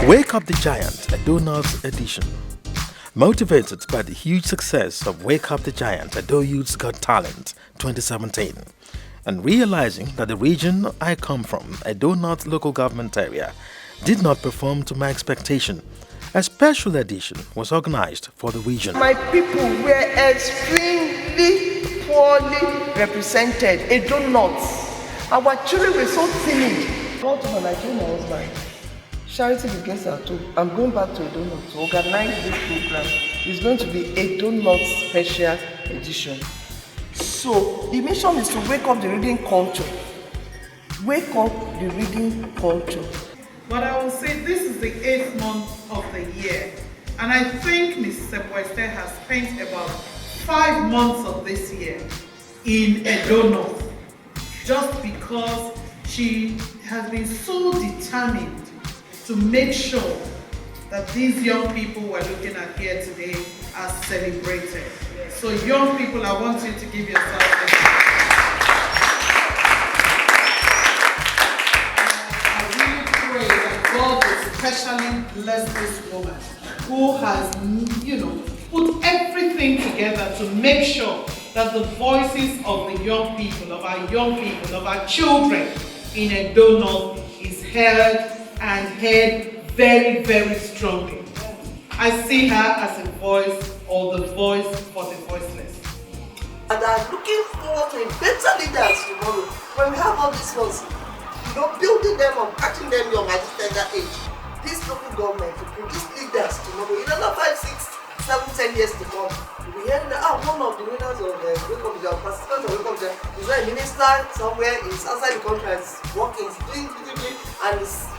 Wake Up the Giant, Edo North edition. Motivated by the huge success of Wake Up the Giant, Edo Youth's Got Talent 2017, and realizing that the region I come from, Edo North local government area, did not perform to my expectation, a special edition was organized for the region. My people were extremely poorly represented. Edo North. Our children were so timid. I want to Nigerian husband. Charity begins at 2. I'm going back to Edo North to organize this program. It's going to be Edo North special edition. So the mission is to wake up the reading culture. Wake up the reading culture. But I will say this is the 8th month of the year. And I think Ms. Sepueste has spent about 5 months of this year in Edo North. Just because she has been so determined to make sure that these young people we're looking at here today are celebrated. So young people, I want you to give yourself a I really pray that God will specially bless this woman who has, put everything together to make sure that the voices of the young people, of our children in Edo North is heard and heard very, very strongly. I see her as a voice, or the voice for the voiceless. And I'm looking forward to better leaders tomorrow. When we have all these ones, building them up, catching them young at this tender age. This local government will produce leaders tomorrow. In another 5, 6, 7, 10 years to come, we'll be hearing that one of the winners of the Wake Up the Giant, participants of Wake Up the Giant, is a minister somewhere, is outside the country, is working, is doing, and is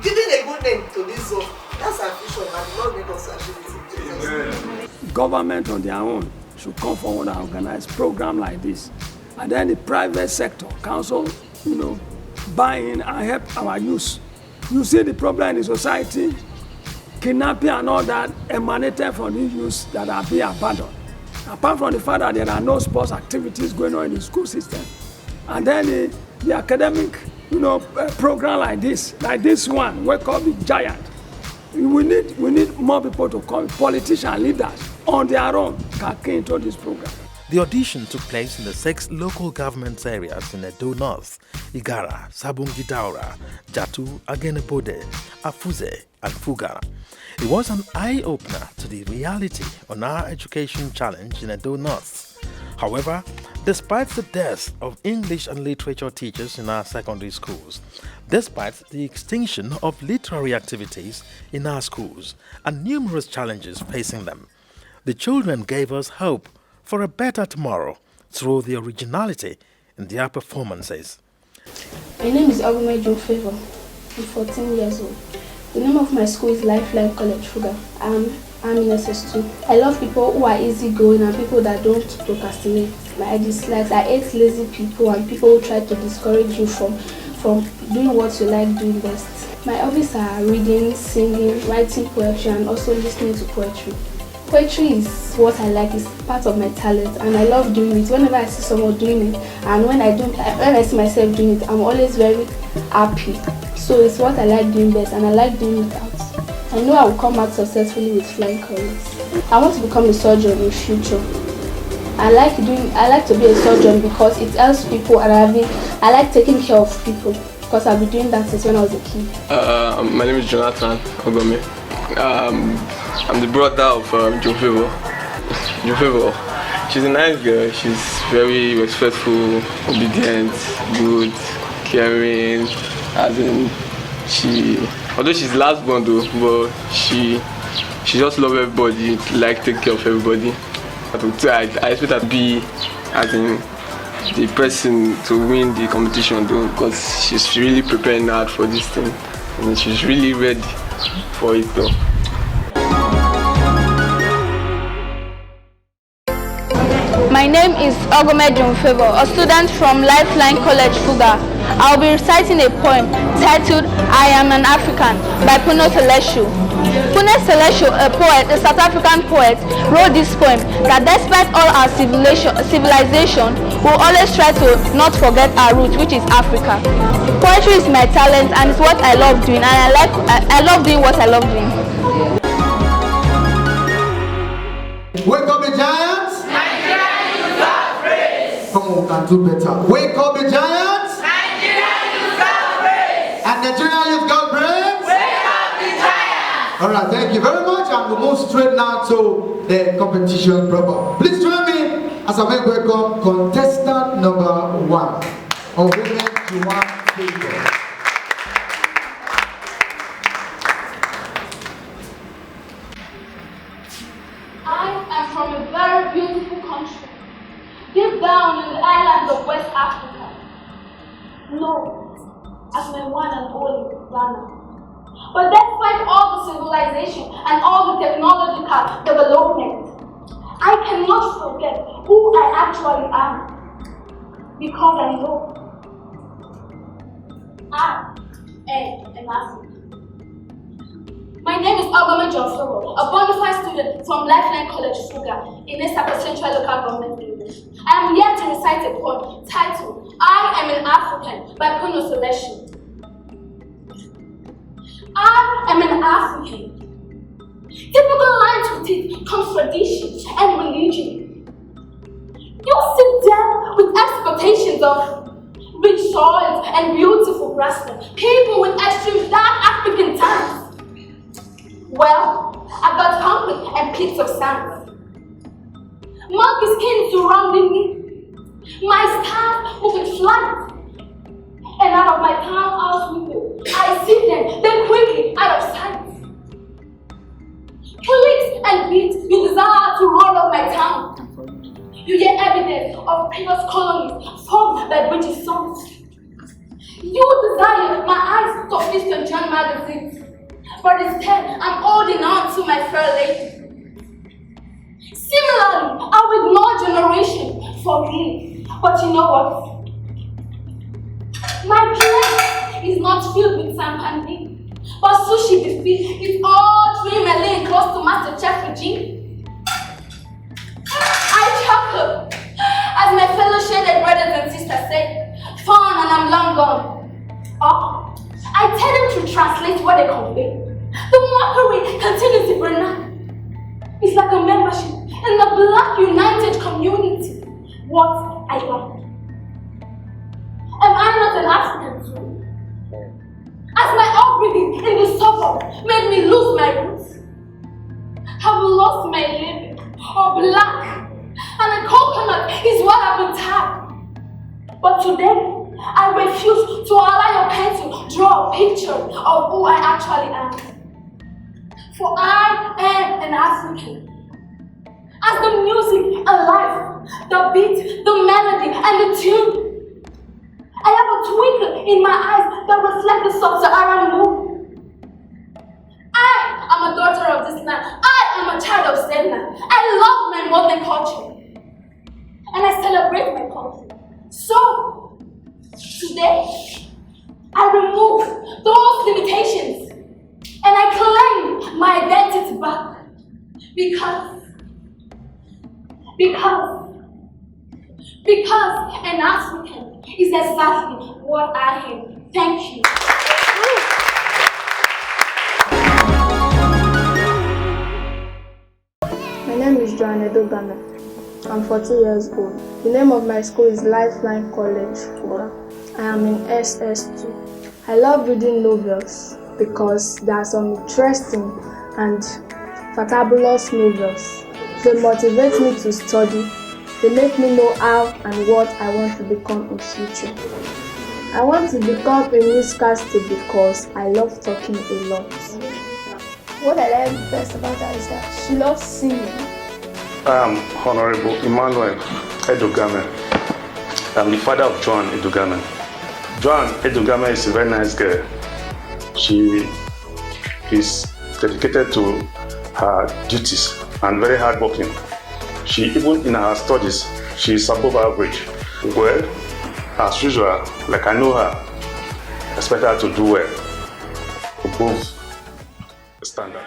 giving a good name to this zone. That's our vision, and the Lord make us achieve it. Government on their own should come forward and organize program like this. And then the private sector, council, buy in and help our youth. You see the problem in the society, kidnapping and all that emanated from these youths that are being abandoned. Apart from the fact that there are no sports activities going on in the school system. And then the academic program like this one, Wake Up the Giant. We need more people to come, politicians, leaders on their own can key into this program. The audition took place in the 6 local government areas in Edo North: Igara, Sabungi Daura, Jatu, Agenebode, Afuze, and Fugara. It was an eye-opener to the reality on our education challenge in Edo North. However, despite the death of English and literature teachers in our secondary schools, despite the extinction of literary activities in our schools, and numerous challenges facing them, the children gave us hope for a better tomorrow through the originality in their performances. My name is Ogome John Favor. I'm 14 years old. The name of my school is Lifeline College Fuga. I'm in SS2. I love people who are easygoing and people that don't procrastinate. I hate lazy people and people who try to discourage you from doing what you like doing best. My hobbies are reading, singing, writing poetry, and also listening to poetry. Poetry is what I like, it's part of my talent, and I love doing it. Whenever I see someone doing it, and when I see myself doing it, I'm always very happy. So it's what I like doing best, and I like doing it out. I know I will come out successfully with flying colors. I want to become a surgeon in the future. I like to be a surgeon because it helps people, and I like taking care of people because I've been doing that since when I was a kid. My name is Jonathan Ogome. I'm the brother of John Favor. John Favor. She's a nice girl. She's very respectful, obedient, good, caring. Although she's the last born though, but she just loves everybody, like take care of everybody. I expect her to be the person to win the competition though, because she's really preparing hard for this thing and she's really ready for it though. My name is Ogome John Favor, a student from Lifeline College Fuga. I'll be reciting a poem titled I Am an African by Puno Seleshu. Puno Seleshu, a South African poet, wrote this poem that despite all our civilization, we'll always try to not forget our roots, which is Africa. Poetry is my talent and it's what I love doing, and I love doing what I love doing. Wake up the giants! Nigeria youth have praise! Come on, we can do better. Wake up the giants! Nigeria youth have praise! And Nigeria youth got praise! Wake up the giants! Alright, thank you very much, and we move straight now to the competition proper. Please join me as I make welcome contestant number 1 of Women to One Favour. I am from a very beautiful country, deep down in the islands of West Africa, known as my one and only Ghana. But despite all the civilization and all the technological development, I cannot forget who I actually am, because I know I am an African. My name is Ogome Joforo, a bona fide student from Lifeline College, Fuga, in Esapa Central Local Government Area. I am here to recite a poem titled, I Am an African, by Kuno Selection. I am an African. Typical lines with it comes tradition and religion. You sit down with expectations of rich soils and beautiful grassland, people with extreme dark African tongues. Well, I got hungry and pits of sand. Monkey skin surrounding me, my stars moving flat. And out of my townhouse window, I see them, then quickly out of sight. Clicks and beats you desire to roll up my town. You hear evidence of previous colonies formed by British songs. You desire my eyes to feast on John magazines, but instead I'm holding on to my fair lady. Similarly, I will ignore generation for me, but you know what? My plate is not filled with champagne, but sushi buffet is all dream and laying close to Master Chef regime. I chuckle as my fellow shaded brothers and sisters say, fun and I'm long gone. Or I tell them to translate what they convey. The mockery continues to burn out. It's like a membership in the Black United Community. What I love. Am I not an African too? As my upbringing in the suburb made me lose my roots, I've lost my living, or black, and a coconut is what I've been tagged. But today, I refuse to allow your pen to draw a picture of who I actually am. For I am an African. As the music and life, the beat, the melody, and the tune, I have a twinkle in my eyes that reflect the sub-Saharan moon. I am a daughter of this land. I am a child of Sedna. I love my modern culture. And I celebrate my culture. So, today, I remove those limitations and I claim my identity back. Because an African is exactly what I am. Thank you. My name is Joanne Edogana. I'm 40 years old. The name of my school is Lifeline College, Fuga. I am in SS2. I love reading novels because there are some interesting and fabulous novels. They motivate me to study. They make me know how and what I want to become in future. I want to become a newscaster because I love talking a lot. What I like best about her is that she loves singing. I am Honorable Emmanuel Edogame. I'm the father of Joan Edogame. Joan Edogame is a very nice girl. She is dedicated to her duties and very hardworking. She, even in her studies, she is above average. Well, as usual, like I know her, I expect her to do well, above standard.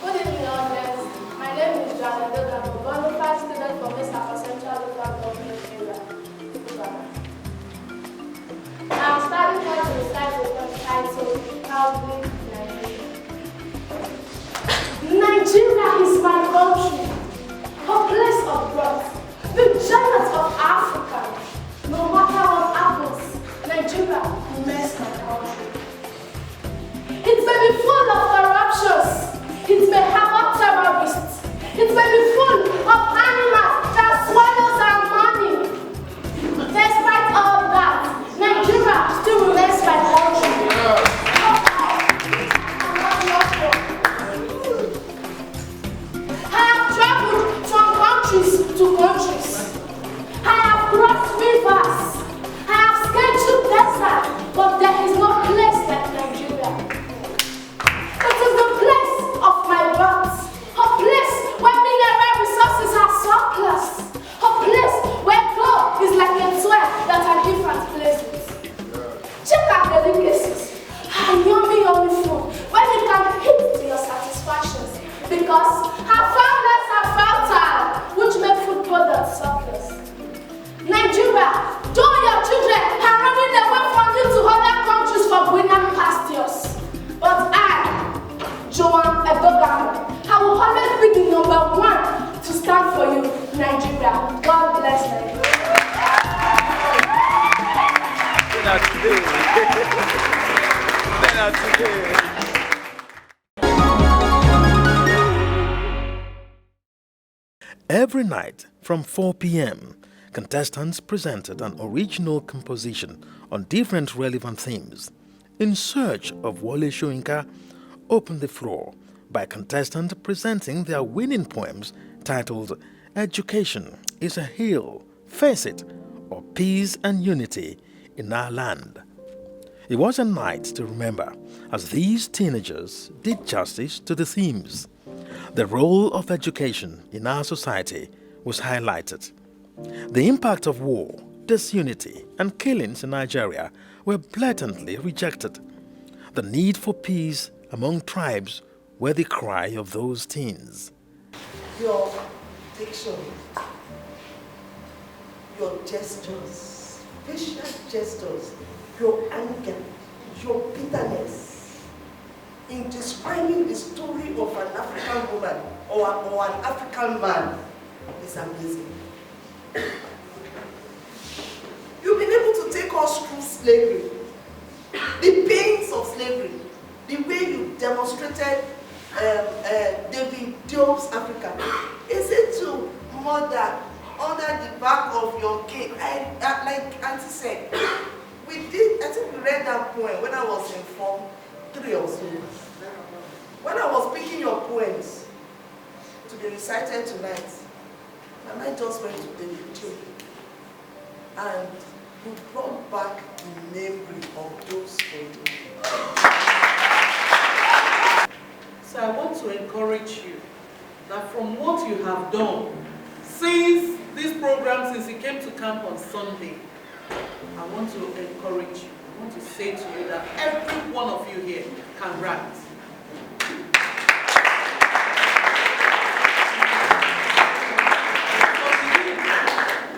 Good evening, audience. My name is Joanne Edogame, one of 5 students from Esapa Central Local Government Area. proudly Nigeria. Nigeria is my country, a place of birth, the giant of Africa. No matter what happens, Nigeria remains my country. It may be full of corruptions, it may harbor terrorists, it may be full of animals that swallows our money. Despite all that, Nigeria still remains my country. I have traveled from countries to countries. I have crossed rivers. I have scaled through desert, but there is no place like Nigeria. It is the place of my birth, a place where mineral resources are surplus, a place where gold is like a toy that I give at places. Check out the delicacies, yummy food, where you can eat to your satisfactions, because our farmlands are fertile, which make food products surplus. Nigeria, though your children are running away from you to other countries for greener pastures, but I, Joan Edogame, I will always be the #1 to stand for you, Nigeria. God bless Nigeria. Every night from 4 p.m., contestants presented an original composition on different relevant themes. In Search of Wole Soyinka opened the floor by contestants presenting their winning poems titled Education is a Hill, Face It, or Peace and Unity in Our Land. It was a night to remember as these teenagers did justice to the themes. The role of education in our society was highlighted. The impact of war, disunity, and killings in Nigeria were blatantly rejected. The need for peace among tribes were the cry of those teens. Your diction, your gestures, facial gestures, your anger, your bitterness in describing the story of an African woman or an African man is amazing. You've been able to take us through slavery, the pains of slavery, the way you demonstrated David Diop's Africa. Is it to murder under the back of your cake? Like Auntie said, we did, I think we read that poem when I was in Form 3 or so. When I was picking your poems to be recited tonight, my mind just went to David Diop. And we brought back the memory of those for you. So I want to encourage you that from what you have done since this program, since you came to camp on Sunday, I want to encourage you. I want to say to you that every one of you here can write.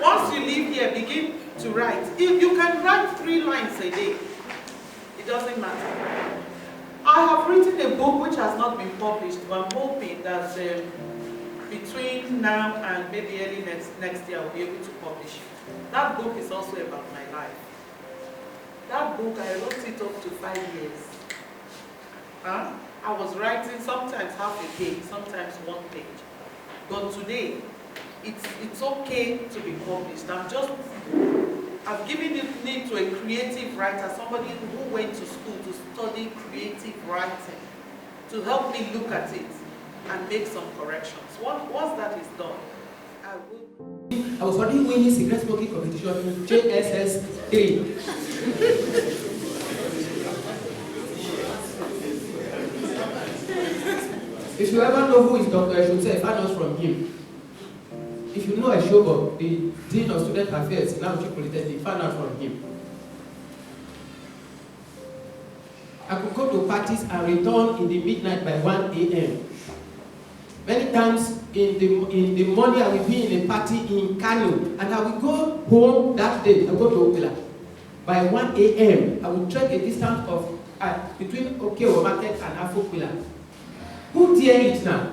Once you leave here, begin to write. If you can write 3 lines a day, it doesn't matter. I have written a book which has not been published, but I'm hoping that between now and maybe early next year I'll be able to publish it. That book is also about my life. That book, I wrote it up to 5 years. I was writing sometimes half a page, sometimes 1 page. But today, it's okay to be published. I've given it name to a creative writer, somebody who went to school to study creative writing, to help me look at it and make some corrections. Once that is done, I was already winning cigarette smoking competition, JSS 3. If you ever know who is Dr. Eshute, find out from him. If you know Eshogo, the Dean of Student Affairs in Auchi Polytechnic, find out from him. I could go to parties and return in the midnight by 1 a.m. Many times in the morning I will be in a party in Kano and I will go home that day, I go to Okela. By 1 a.m. I will trek a distance of between Okeowo Market and Afokpila. Who tear it now?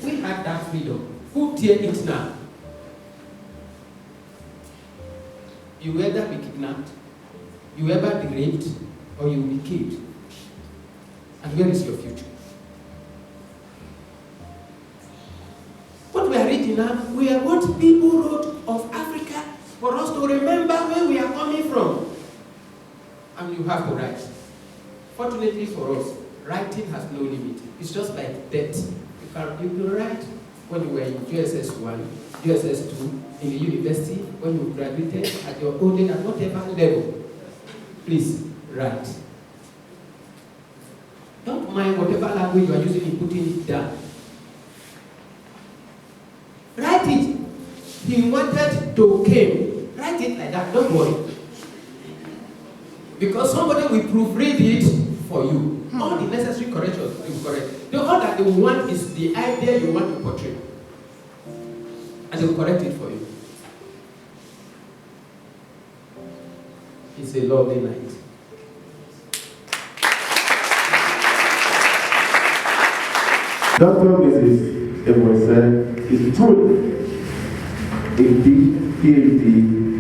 We had that freedom. Who tear it now? You will either be kidnapped, you will either be raped, or you will be killed. And where is your future? What we are reading now, we are what people wrote of Africa for us to remember where we are coming from. And you have to write. Fortunately for us, writing has no limit. It's just like death. You can write when you were in JSS 1, JSS 2, in the university, when you graduated, at your old age, at whatever level. Please, write. Don't mind whatever language you are using in putting it down. Write it. He wanted to came. Write it like that, don't worry. Because somebody will proofread it for you. All the necessary corrections you correct. All that they want is the idea you want to portray. And they will correct it for you. It's a lovely night. Dr. Mrs. Ebose is truly a deep PhD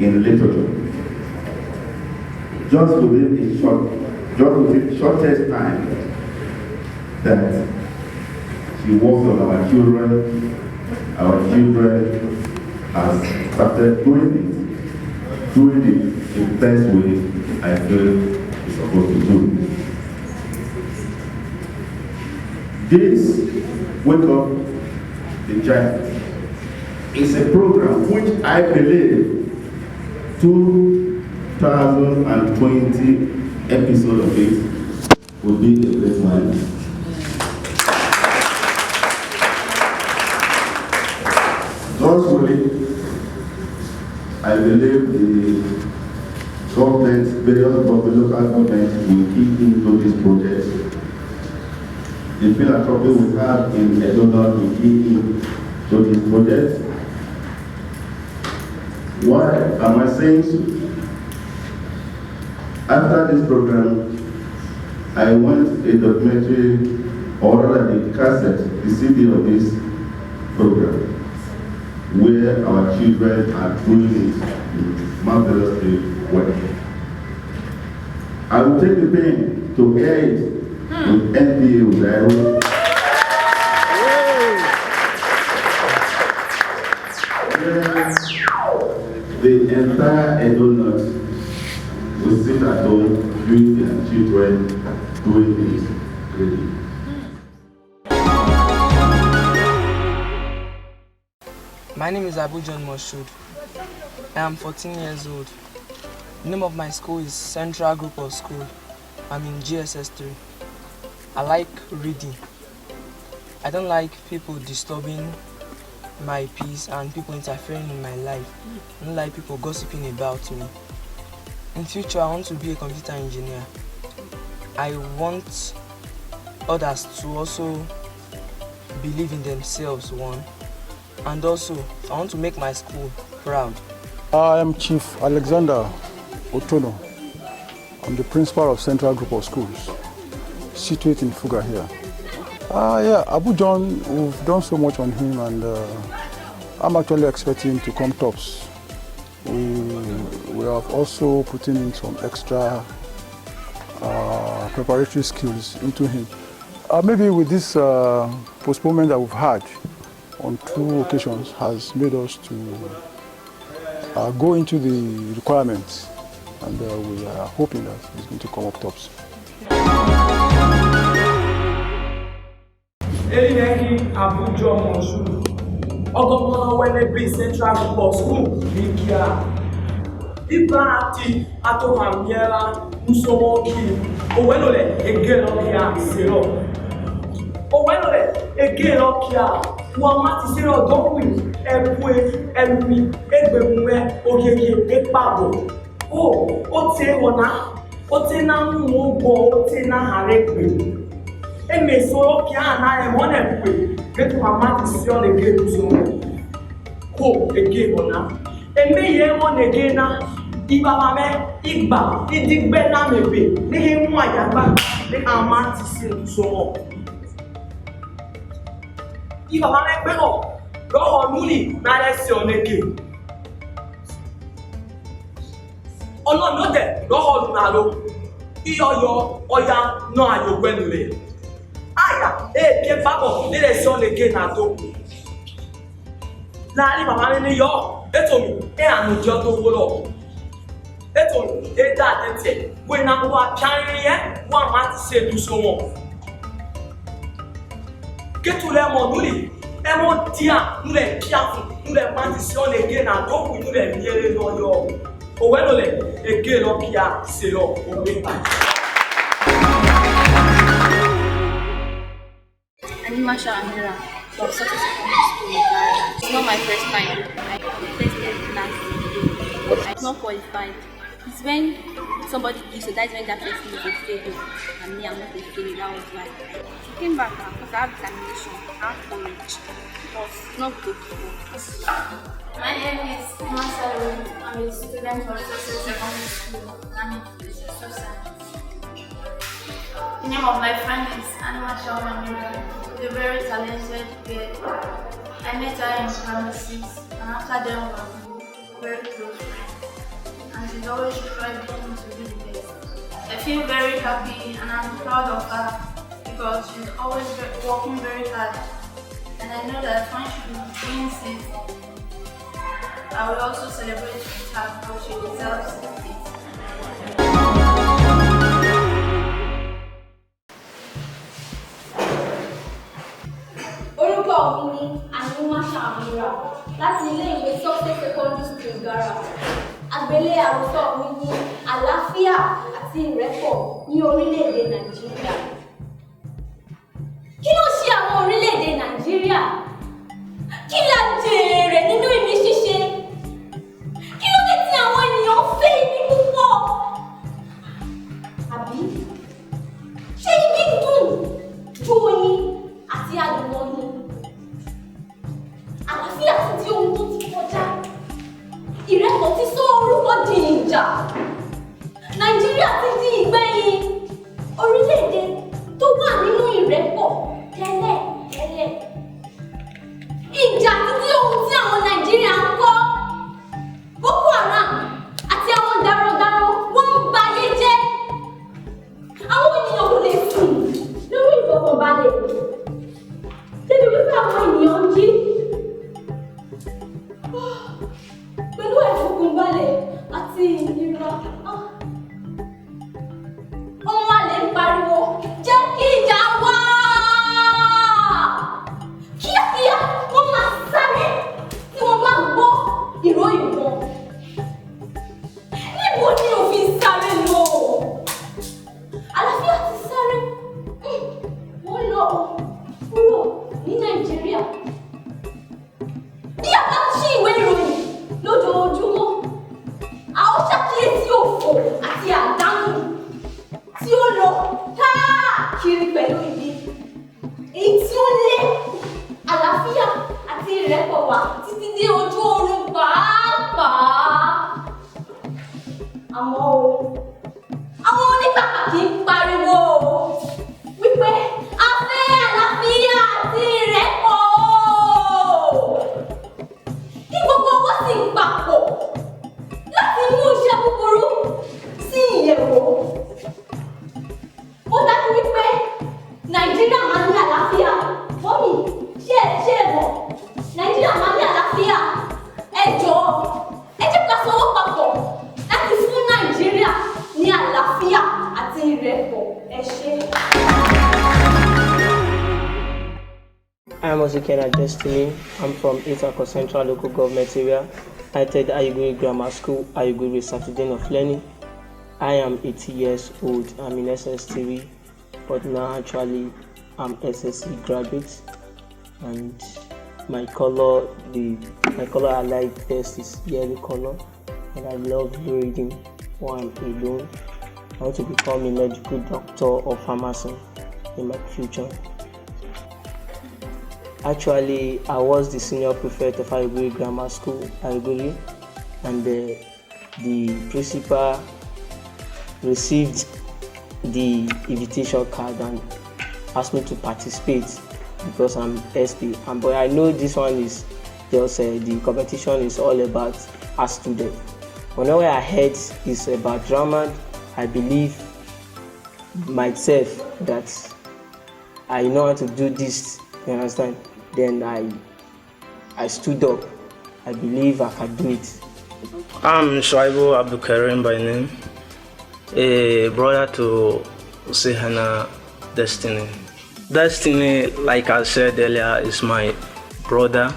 in literature. Just within the shortest time that she works on our children has started doing it the best way I feel it's supposed to do. This Wake Up the Giant is a program which I believe 2020 episode of it will be a great one. God's willing, I believe the government, various local governments will keep into this project. The philanthropy we have in Edo North will keep into this project. Why am I saying so? After this program, I want a documentary, or rather the cassette, the CD of this program, where our children are doing it marvelously well. I will take the pain to air it with NPA with Iowa. The entire Edo North will sit at home with their children doing this really. My name is Abu John Moshood. I am 14 years old. The name of my school is Central Group of School. I'm in GSS 3. I like reading. I don't like people disturbing my peace and people interfering in my life. I don't like people gossiping about me. In future, I want to be a computer engineer. I want others to also believe in themselves, one. And also, I want to make my school proud. I am Chief Alexander Otono. I'm the principal of Central Group of Schools, situated in Fuga here. Yeah, Abu John, we've done so much on him, and I'm actually expecting him to come tops. We have also put in some extra preparatory skills into him. Maybe with this postponement that we've had on 2 occasions has made us to go into the requirements, and we are hoping that he's going to come up tops. Elineki Abu John Moshood, Ogomono Wenebi Central Group of School, Nikia. Ibati Atomamiela, Usomoki, Owenole, Egelokia, Zero. Owenole, Egelokia, Wamati Zero, Dowi, Ebwe, Elmi, Ebemume, Ogeki, Ekpabo. Oh, Oteona, Otena Mobo, Otena Harepe. Eme solo piana e monepwe get mama ti on again so ho again ona eme ye on again na Ibabame, Igba, Idigbena Mebe, Nehemwa Yagba, Nehamati Sinsumo. Ibabame Beno, Roho Nuli, Nalesi Oneke. Ono no de, Roho Nalo, Iyoyo, Oya, no Ayo Gwenule. Aya, Ke Babo, Nalesi Oneke Nato. Lali Babame Yo, Etomi, Anujo to Wolo. Eto data tete we na wa chanriye wa ma ti se du so won ketu le mo nuli e mo dia nule kiafu nule ma ti se on again na do ku nule miere no yo o we no le again no kia se lo o me pa Animasha Amira from Success Secondary School. It's not my first time. I tested last year. I'm not qualified. It's when somebody gives, so that's when that person is a failure. And me, I'm not a failure. That was why. I came back because I have determination, I have courage. But it's not good people. My name is Marcelo. I'm a student of Success Secondary School. I'm in social science. The name of my friend is Animasha Amira. She's a very talented girl. I met her in primary 6, and after them we were very close friends. And she's always striving to be the best. I feel very happy and I'm proud of her because she's always working very hard. And I know that when she wins it, I will also celebrate with her because she deserves it. Orúkọ mi ni Animasha Amira láti ilé-ìwé Success Secondary School Gara. Àgbélé àròsọ mi ní àlàáfíà àti ìrẹ́pọ̀ ní orílẹ̀-èdè Nàìjíríà. Kí ló ṣe àwọn orílẹ̀-èdè Nàìjíríà? Kí la jèrè nínú ibi ṣíṣe? Kí ló dé tí àwọn ènìyàn fẹ́ ibi púpọ̀? Àbí ṣé ibi dùn ju oyin àti adùn wọn ni? Àlàáfíà ti di ohun tó ti kọjá. Ìrẹ́pọ̀ ti sọ orúkọ di ìjà. Nàìjíríà ti di ìgbẹ̀yìn orílẹ̀-èdè tó wà nínú ìrẹ́pọ̀ tẹ́lẹ̀. Ìjà ti di ohun tí àwọn Nàìjíríà ń kọ́. Boko Haram àti àwọn darandaran wọ́n ń ba ayé jẹ́. Àwọn ènìyàn kò lè sùn lórí ìfọ̀kànbalẹ̀. Débi wípé àwọn ènìyàn ń jí. Pẹ̀lú ìfọ̀kànbalẹ̀ àti ìnira. Ọmọ àlè ń pariwo, jẹ́ kí ìjà wá! Kíákíá wọ́n máa sáré tí wọ́n bá gbọ́ ìró ìbọn. Níbo ni òfin sáré lọ? Àlàáfíà ti sáré. Wọ́n lọ kúrò ní Nàìjíríà. Bí a bá ṣí ìwé ìròyìn lójoojúmọ́, a ó ṣàkíyèsí òfò àti àdánù tí ó lọ káàkiri pẹ̀lú ibi, èyí tí ó lé àlàáfíà àti ìrẹ́pọ̀ wá títí dé ojú oorun pàápàá. Àmọ́ àwọn oníkàkà kì í pariwo wípé a fẹ́ àlàáfíà àti ìrẹ́pọ̀. Kí gbogbo owó sì ń papọ̀ láti mú iṣẹ́ búburú sí ìyẹ̀wò. Ó dájú wípé Nàìjíríà máa ní àlàáfíà. Mọ́mì, ṣé ẹ mọ̀? Nàìjíríà máa ní àlàáfíà. Ẹ jọ̀ọ́, ẹ jẹ́ ká sowó papọ̀ láti fún Nàìjíríà ní àlàáfíà àti ìrẹ́pọ̀. Ẹ ṣé. I'm Ozikena Destiny. I'm from Itako Central Local Government Area. I attend Ayuguri Grammar School, Ayuguri Saturday of Learning. I am 80 years old. I'm in SS3, but now actually I'm SSC graduate. And my color I like best is yellow color, and I love reading when I'm alone. I want to become a medical doctor or pharmacist in my future. Actually, I was the senior prefect of Ayuguri Grammar School, Ayuguri, and the principal received the invitation card and asked me to participate because I'm SP. But I know this one is just the competition is all about a student. Whenever I heard is about drama, I believe myself that I know how to do this. You understand? Then I stood up. I believe I can do it. I'm Shuaibu Abdul Karim by name, a brother to Usehana Destiny. Destiny, like I said earlier, is my brother.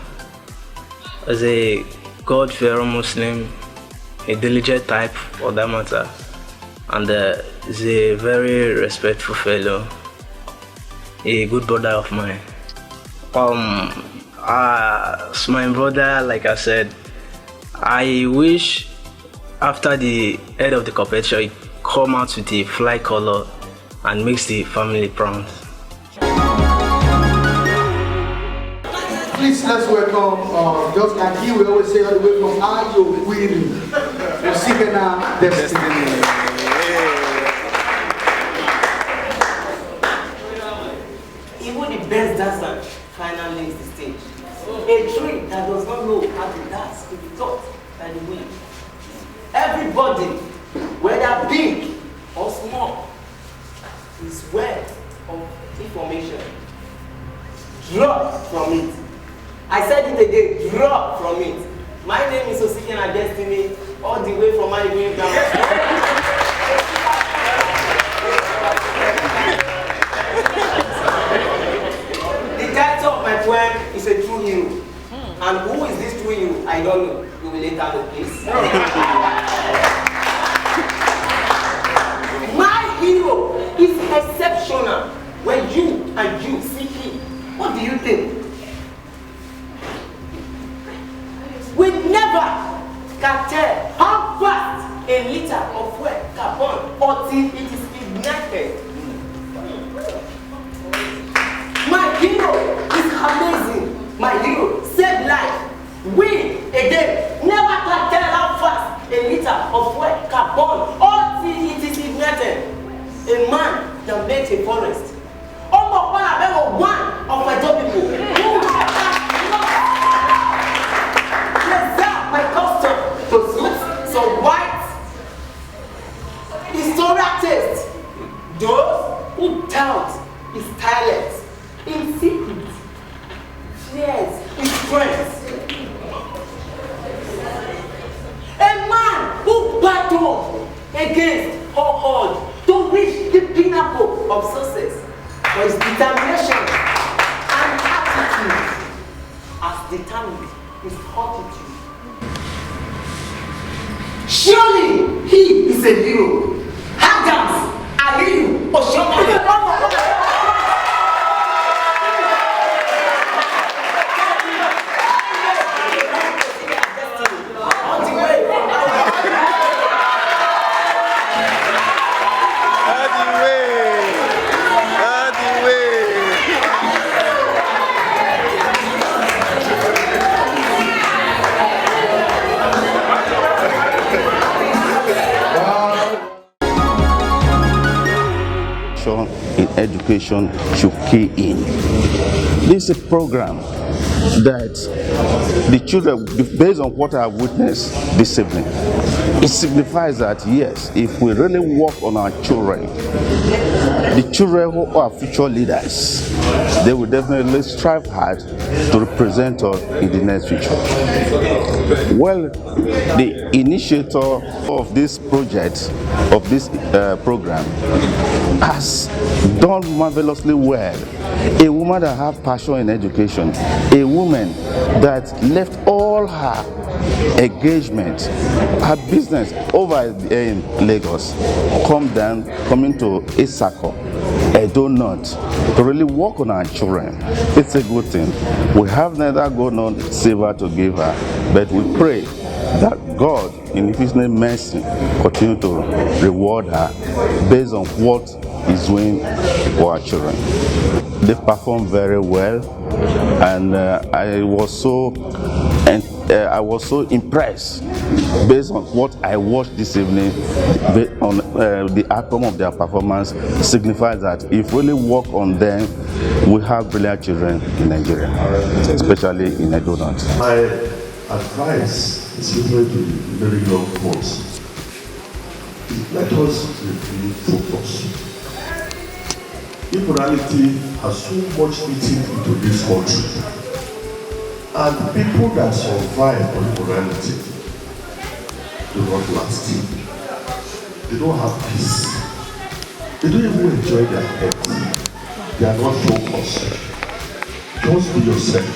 As a God-fearing Muslim, a diligent type for that matter, and is a very respectful fellow, a good brother of mine. As my brother, like I said, I wish after the end of the competition, it come out with the fly color and makes the family proud. Please let's welcome, just like he will always say all the way from Ayo Wiri, Usigena Destiny. Even the best dancer finally leaves the stage. A tree that does not know how to dance will be taught by the wind. Everybody, whether big or small, is aware of information. Drop from it. I said it again, drop from it. My name is Usigena Destiny, all the way from my Green Grammar School. The title of my poem is A True Hero. And who is this true hero? I don't know. You will later know, please. My hero is exceptional. When you and you see him, what do you think? We never can tell how fast a liter of fuel can burn until it is ignited. My hero is amazing. My hero saved life. We, again, never can tell how fast a liter of fuel can burn until it is ignited. A man that makes a forest. Almost one of my job people who preserve my custom to suit some white historical taste. Those who doubt his talent, in secret, fears his strength. A man who battled against all odds to reach the pinnacle of success for his determination and attitude as determined his fortitude. Surely he is a hero. Adams, Aliyu, Oshomole. In education should key in. This is a program that the children, based on what I have witnessed this evening, it signifies that yes, if we really work on our children, the children who are future leaders, they will definitely strive hard to represent us in the next future. Well, the initiator of this project, of this program, has done marvelously well. A woman that has passion in education, a woman that left all her engagement, her business over in Lagos, coming to Isako, Edo North, to really work on our children. It's a good thing. We have neither gold nor silver to give her, but we pray that God, in His name, mercy, continue to reward her based on what He's doing for our children. They performed very well, and I was so I was so impressed based on what I watched this evening. On the outcome of their performance signifies that if we really work on them, we have brilliant children in Nigeria, especially in Edo North. My advice is literally to the very young ones. Let us remain focused. Immorality has so much eaten into this country. And people that survive on immorality do not last. They don't have peace. They don't even enjoy their health. They are not focused. Just be yourself.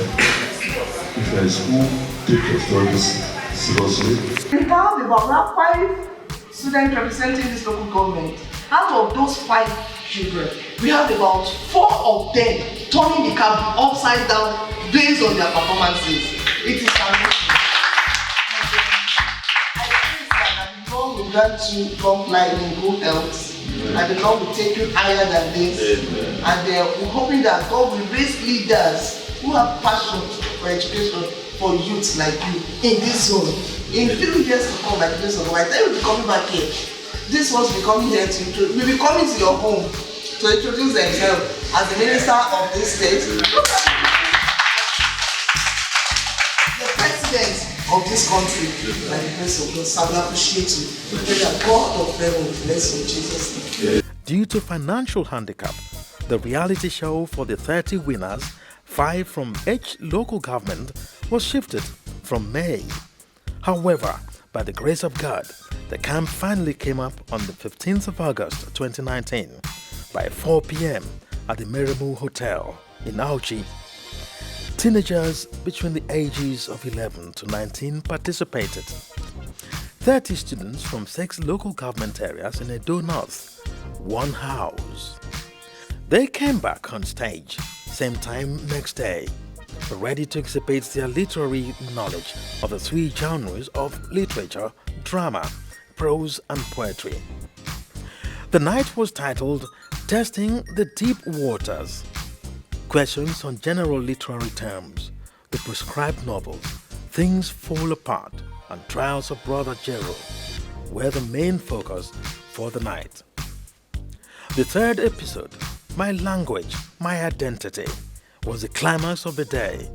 If you're in school, take your studies seriously. We have about 5 students representing this local government. Out of those 5 children, we have about 4 of them turning the cab upside down based on their performances. It is amazing. I pray that the Lord will grant you long life in good health, and the Lord will take you higher than this. Amen. And we're hoping that God will raise leaders who have passion for education for youths like you in this zone. In a few years to come, by the grace of God, I tell you, we'll be coming back here. This one's will be coming here will be coming to your home to introduce themselves as the minister of this state. The president of this country, by the grace of God, so I appreciate you. We pray that God of heaven will bless you in Jesus' name. Due to financial handicap, the reality show for the 30 winners, 5 from each local government, was shifted from May. However, by the grace of God, the camp finally came up on the 15th of August 2019 by 4 p.m. at the Merimu Hotel in Auchi. Teenagers between the ages of 11 to 19 participated. 30 students from 6 local government areas in Edo North, one house. They came back on stage, same time next day, ready to exhibit their literary knowledge of the 3 genres of literature, drama, prose and poetry. The night was titled Testing the Deep Waters. Questions on general literary terms, the prescribed novels, Things Fall Apart and Trials of Brother Jero were the main focus for the night. The third episode, My Language, My Identity, was the climax of the day.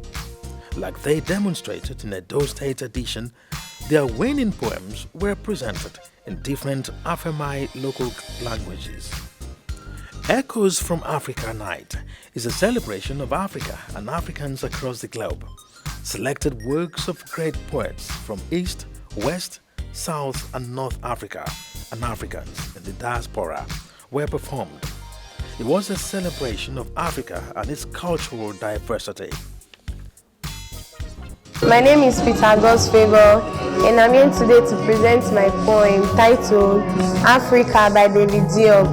Like they demonstrated in a Edo State edition, their winning poems were presented in different Afemai local languages. Echoes from Africa Night is a celebration of Africa and Africans across the globe. Selected works of great poets from East, West, South and North Africa and Africans in the diaspora were performed. It was a celebration of Africa and its cultural diversity. My name is Peter God's Favor, and I'm here today to present my poem titled Africa by David Diop.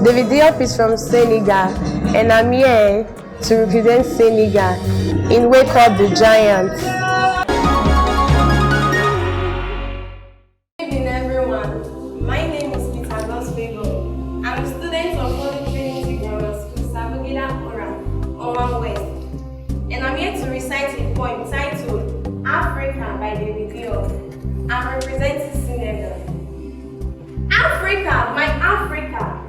David Diop is from Senegal, and I'm here to represent Senegal in Wake Up the Giants. Good evening, everyone. My name is Peter God's Favor. I'm a student of Holy Trinity Grammar School, Sabogida Ora, Oman West, and I'm here to recite a poem titled Africa by David Diop. I'm representing Senegal. Africa, my Africa,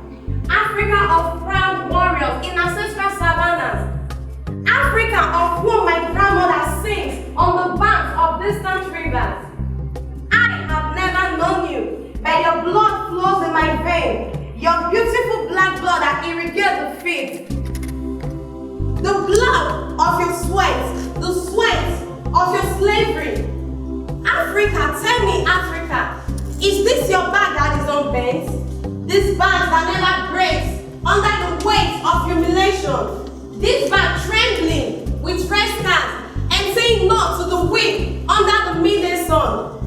Africa of proud warriors in ancestral savannas, Africa of whom my grandmother sings on the banks of distant rivers. I have never known you, but your blood flows in my veins, your beautiful black blood that irrigates the feet. The blood of your sweat, the sweat of your slavery. Africa, tell me, Africa, is this your back that is unbent? This back that never breaks under the weight of humiliation. This back trembling with red scars and saying no to the wind under the midday sun.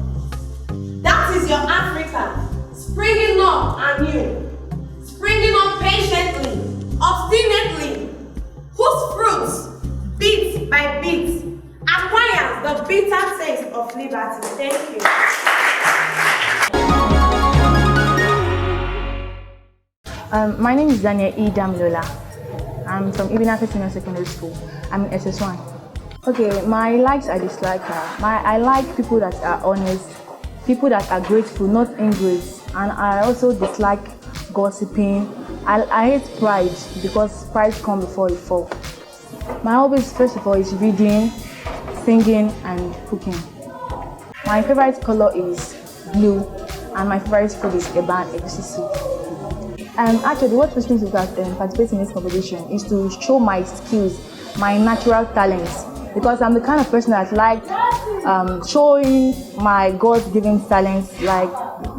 That is your Africa, springing up anew, springing up patiently, obstinately, whose fruits, bit by bit, acquires the bitter taste of liberty. Thank you. My name is Daniel E. Damlola. I'm from Ibinaka Senior Secondary School. I'm in SS1. Okay, my likes and dislikes are, I like people that are honest, people that are grateful, not ingrates, and I also dislike gossiping. I hate pride because pride comes before a fall. My hobbies, first of all, is reading, singing, and cooking. My favorite color is blue, and my favorite food is eban egusi soup. Actually, what pushed me to participate in this competition is to show my skills, my natural talents, because I'm the kind of person that like showing my God-given talents, like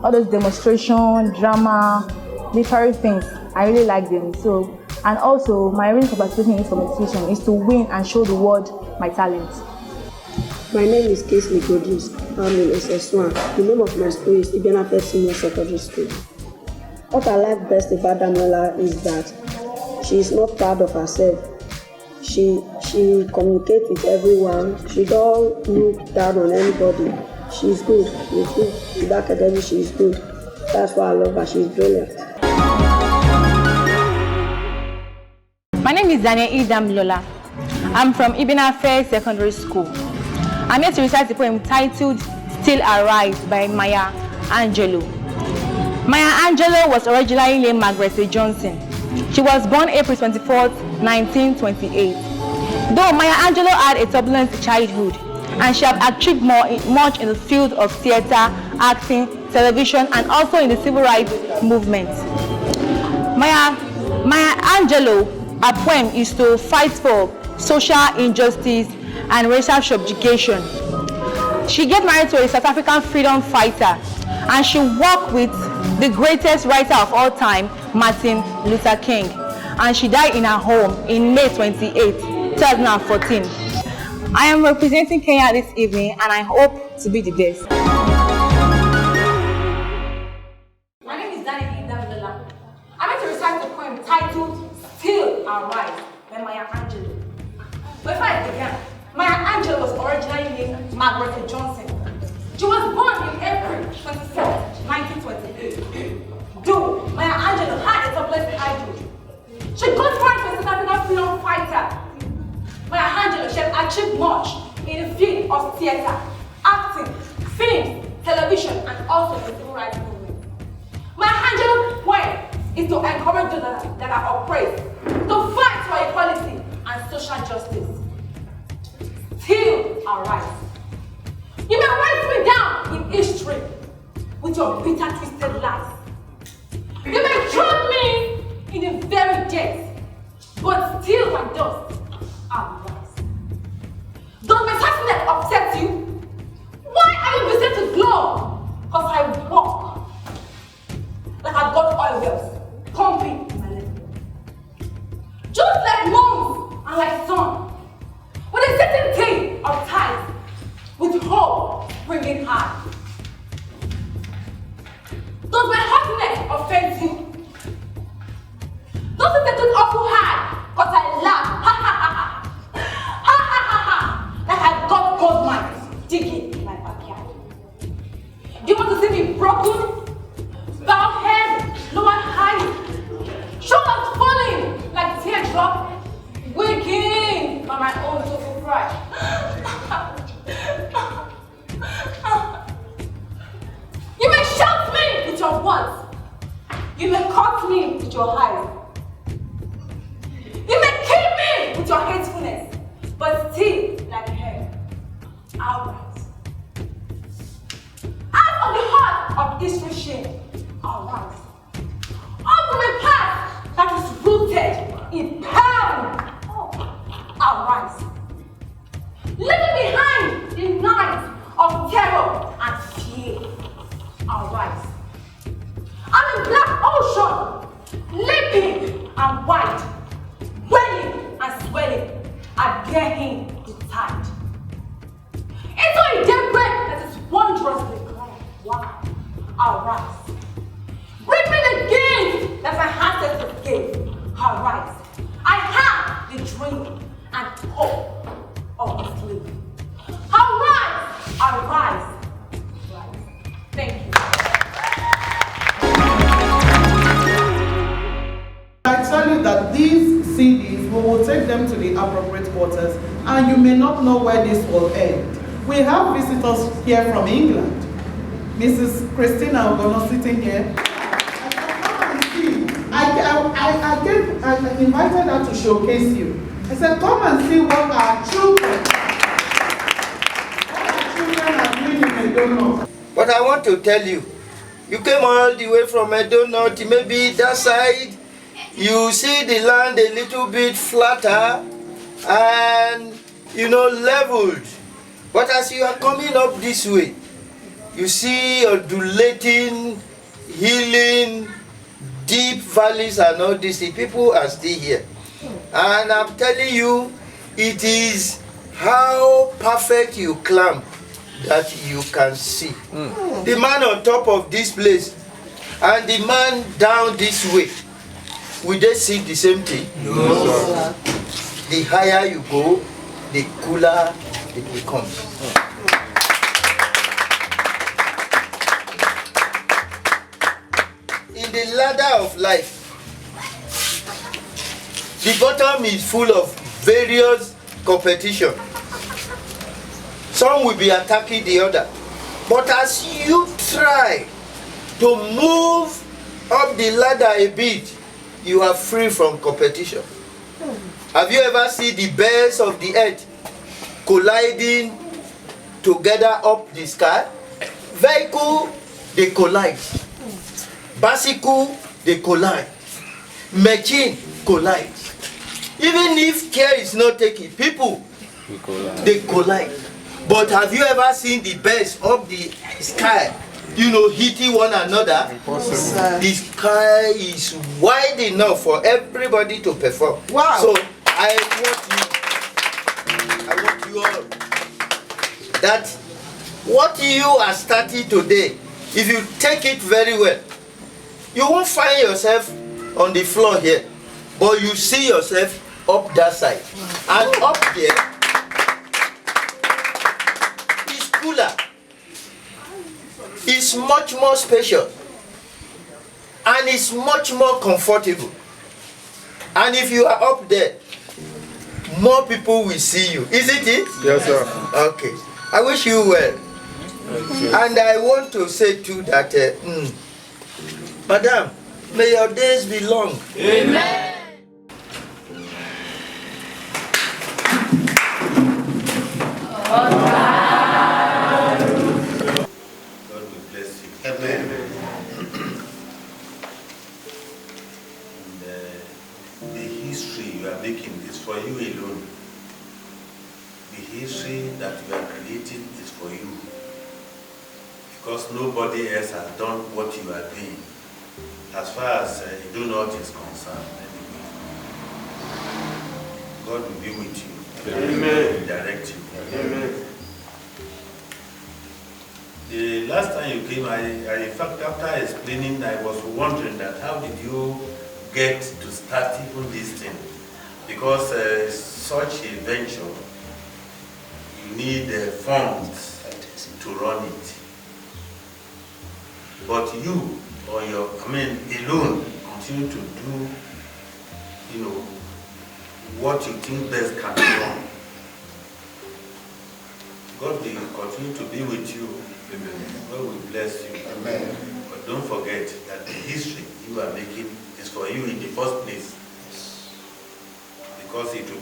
all those demonstration, drama, literary things. I really like them. So, and also my reason for participating in this competition is to win and show the world my talents. My name is Kingsley Godus. I'm in SS1. The name of my school is Ibianafe Senior Secondary School. What I like best about Damilola is that she is not proud of herself. She communicates with everyone. She don't look down on anybody. She's good. With academics, she's good. That's why I love her. She's brilliant. My name is Daniel E. Damilola. I'm from Ibianafe Secondary School. I'm here to recite the poem titled Still Arise by Maya Angelou. Maya Angelou was originally named Margaret A. Johnson. She was born April 24, 1928. Though Maya Angelou had a turbulent childhood, and she has achieved much in the field of theater, acting, television, and also in the civil rights movement. Maya Angelou, her poem is to fight for social injustice and racial subjugation. She gave married to a South African freedom fighter, and she worked with the greatest writer of all time, Martin Luther King, and she died in her home in May 28, 2014. I am representing Kenya this evening, and I hope to be the best. My name is Daniel E. Damilola. I'm going to recite the poem titled Still Arise by Maya Angelou. Before I began, Maya Angelou was originally named Margaret A. Johnson. She was born in April 24, 1928. Though Maya Angelou had a turbulent childhood, she got married to a South African freedom fighter. Maya Angelou, she has achieved much in the field of theater, acting, film, television, and also the civil rights movement. Maya Angelou's point is to encourage those that are oppressed, to fight for equality and social justice. Still arise. You may write me down in history with your bitter, twisted lies. You may drown me in the very depths, but still my dust arise. Does my happiness upset you? Why are you beset to glow? Because I walk like I've got oil wells pumping in my leg. Just like moons and like sun, with a certain day of tides, with hope bringing high. Does my happiness offend you? Does it take it awful high? Because I laugh, ha ha ha ha, ha ha ha ha, like I've got gold mines digging in my backyard. Do you want to see me broken? Bowed head, lower high, shoulders falling like teardrop, waking by my own total cry. You may shout me with your words. You may cut me with your eyes. You may kill me with your hatefulness. But still, like hell, I'll rise. Out of the heart of history shame, I'll rise. Up from a path that is rooted in pain, I'll rise. Leaving behind the night of terror and fear, I'll rise. I'm a black ocean, leaping and wide, welling and swelling, again the tide. Into a daybreak that is wondrously clear. Wow, I'll rise. Bring me the gains that my ancestors gave. I'll rise. I have the dream and hope of the slave. I'll rise. I'll rise. Thank you. I tell you that these CDs will we will take them to the appropriate quarters, and you may not know where this will end. We have visitors here from England. Mrs. Christina Ogono sitting here. I invited her to showcase you. I said, come and see what our children are doing in Edo North. But I want to tell you, you came all the way from Edo North, maybe that side, you see the land a little bit flatter and, leveled. But as you are coming up this way, you see undulating, healing, deep valleys and all this. The people are still here. And I'm telling you, it is how perfect you climb that you can see. The man on top of this place and the man down this way, will they see the same thing? No. The higher you go, the cooler it becomes. In the ladder of life, the bottom is full of various competition. Some will be attacking the other. But as you try to move up the ladder a bit, you are free from competition. Have you ever seen the birds of the earth colliding together up the sky? Vehicle, they collide. Bicycle, they collide. Machine, collide. Even if care is not taken, people, they collide. But have you ever seen the birds up the sky, hitting one another? The sky is wide enough for everybody to perform. Wow. So I want you all, that what you are starting today, if you take it very well, you won't find yourself on the floor here, but you see yourself up that side. And up there, it's cooler. It's much more spacious. And it's much more comfortable. And if you are up there, more people will see you. Isn't it? Yes, sir. Okay. I wish you well. And I want to say too that, Madam, may your days be long. Amen. For you alone. The history that you are creating is for you. Because nobody else has done what you are doing. As far as Edo North is concerned, anyway. God will be with you. Amen. God will direct you. Amen. The last time you came, I in fact, after explaining, I was wondering that how did you get to start even this thing? Because such a venture, you need funds to run it. But you, alone, continue to do, what you think best can be done. God will continue to be with you. Amen. God will bless you. Amen. But don't forget that the history you are making is for you in the first place. Because it will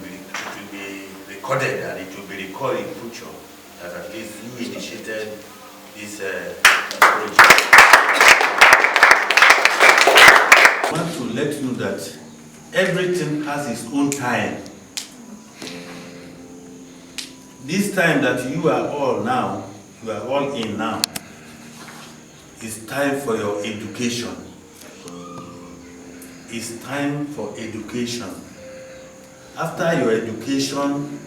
be recorded and it will be recorded in future that at least you initiated this project. I want to let you know that everything has its own time. This time that you are all in now, is time for your education. It's time for education. After your education,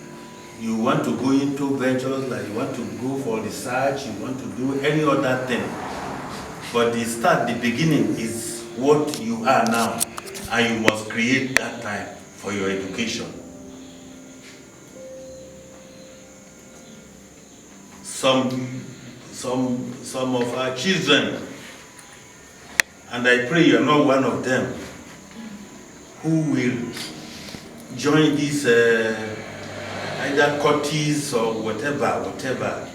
you want to go into ventures, like you want to go for research, you want to do any other thing. But the beginning is what you are now, and you must create that time for your education. Some of our children, and I pray you're not one of them, who will join this either Curtis or whatever.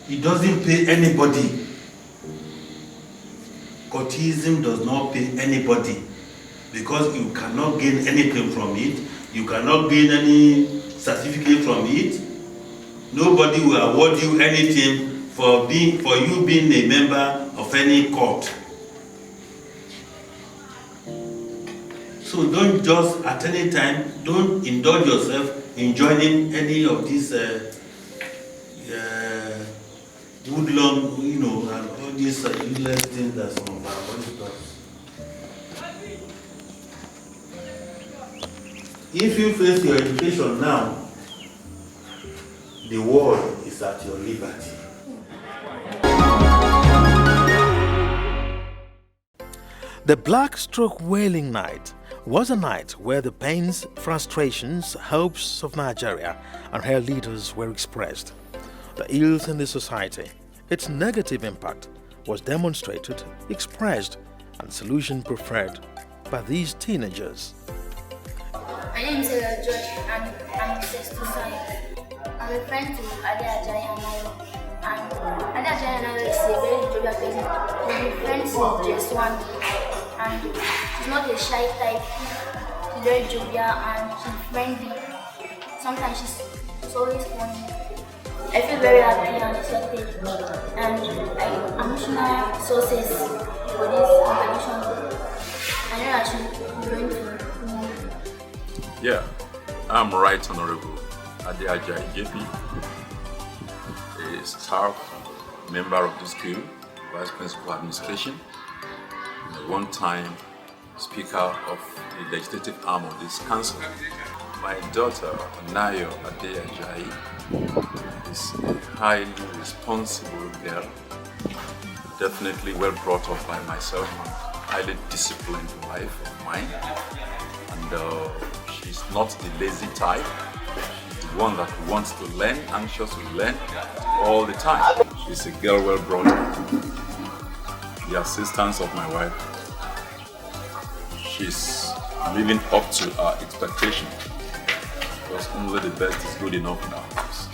It doesn't pay anybody. Cultism does not pay anybody because you cannot gain anything from it. You cannot gain any certificate from it. Nobody will award you anything for you being a member of any court. So don't just at any time, don't indulge yourself in joining any of these woodlawn, and all these useless things that some of our body does. If you face your education now, the world is at your liberty. The Black Stroke Whaling Night was a night where the pains, frustrations, hopes of Nigeria and her leaders were expressed. The ills in the society, its negative impact was demonstrated, expressed, and solution preferred by these teenagers. My name is George and I'm 62. I'm a friend to Ade Ajayi Anayo. And Ade Ajayi Anayo is a very jovial person. We've been friends since JS1. And she's not a shy type. She's very jovial and she's friendly. Sometimes she's always funny. I feel very happy and excited. And emotional sources for this competition. I know I should be going to win. Yeah, I'm Right Honorable Ade Ajayi JP, a staff member of the school, Vice Principal Administration, and a one-time Speaker of the Legislative Arm of this Council. My daughter, Nayo Ade Ajayi, is a highly responsible girl, definitely well brought up by myself, highly disciplined wife of mine, and she's not the lazy type. She's the one that wants to learn, anxious to learn all the time. She's a girl well brought up. The assistance of my wife, she's living up to our expectation because only the best is good enough in our house.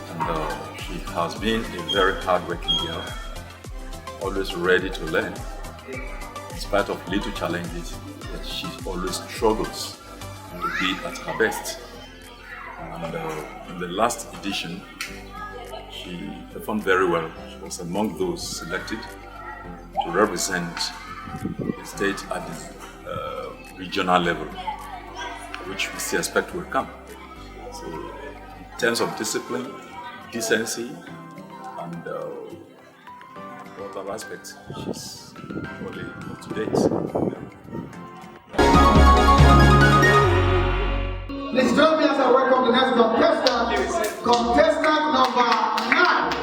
And she has been a very hard-working girl, always ready to learn. In spite of little challenges, that she always struggles to be at her best. And in the last edition, she performed very well. She was among those selected to represent the state at the regional level, which we still expect will come. So, in terms of discipline, decency, and all other aspects, she's fully up to date. Please join me as I welcome the next contestant. Contestant number 9,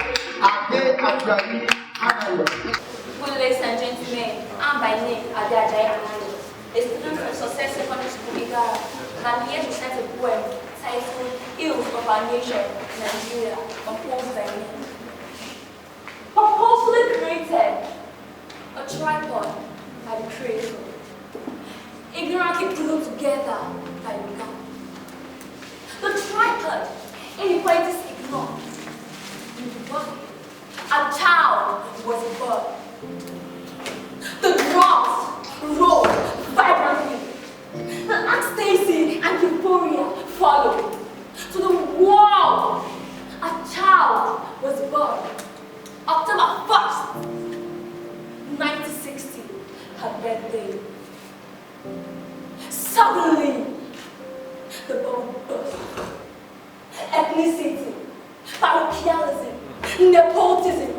Ade Ajayi Anayo. Good ladies and gentlemen, I'm by name Ade Ajayi Anayo, a student from Success Secondary School, Igara, and I'm here to recite a poem titled Ills of Our Nation, Nigeria, composed by me. Purposefully created, a tripod by the Creator, ignorantly glued together by the God. The tripod, inequalities ignored. In the body, a child was born. The drums rolled vibrantly. The ecstasy and euphoria followed. To the world, a child was born. October 1st, 1960, her birthday. Suddenly, the bomb burst. Ethnicity, parochialism, nepotism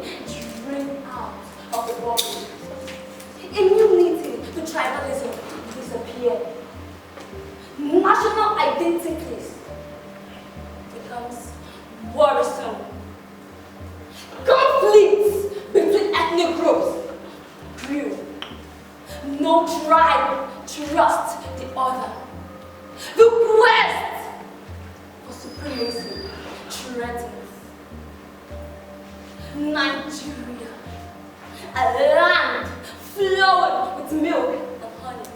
drained out of the body. Immunity to tribalism disappeared. National identities becomes worrisome. Conflicts between ethnic groups grew. No tribe trusts the other. The quest for supremacy threatens. Nigeria, a land flowing with milk and honey.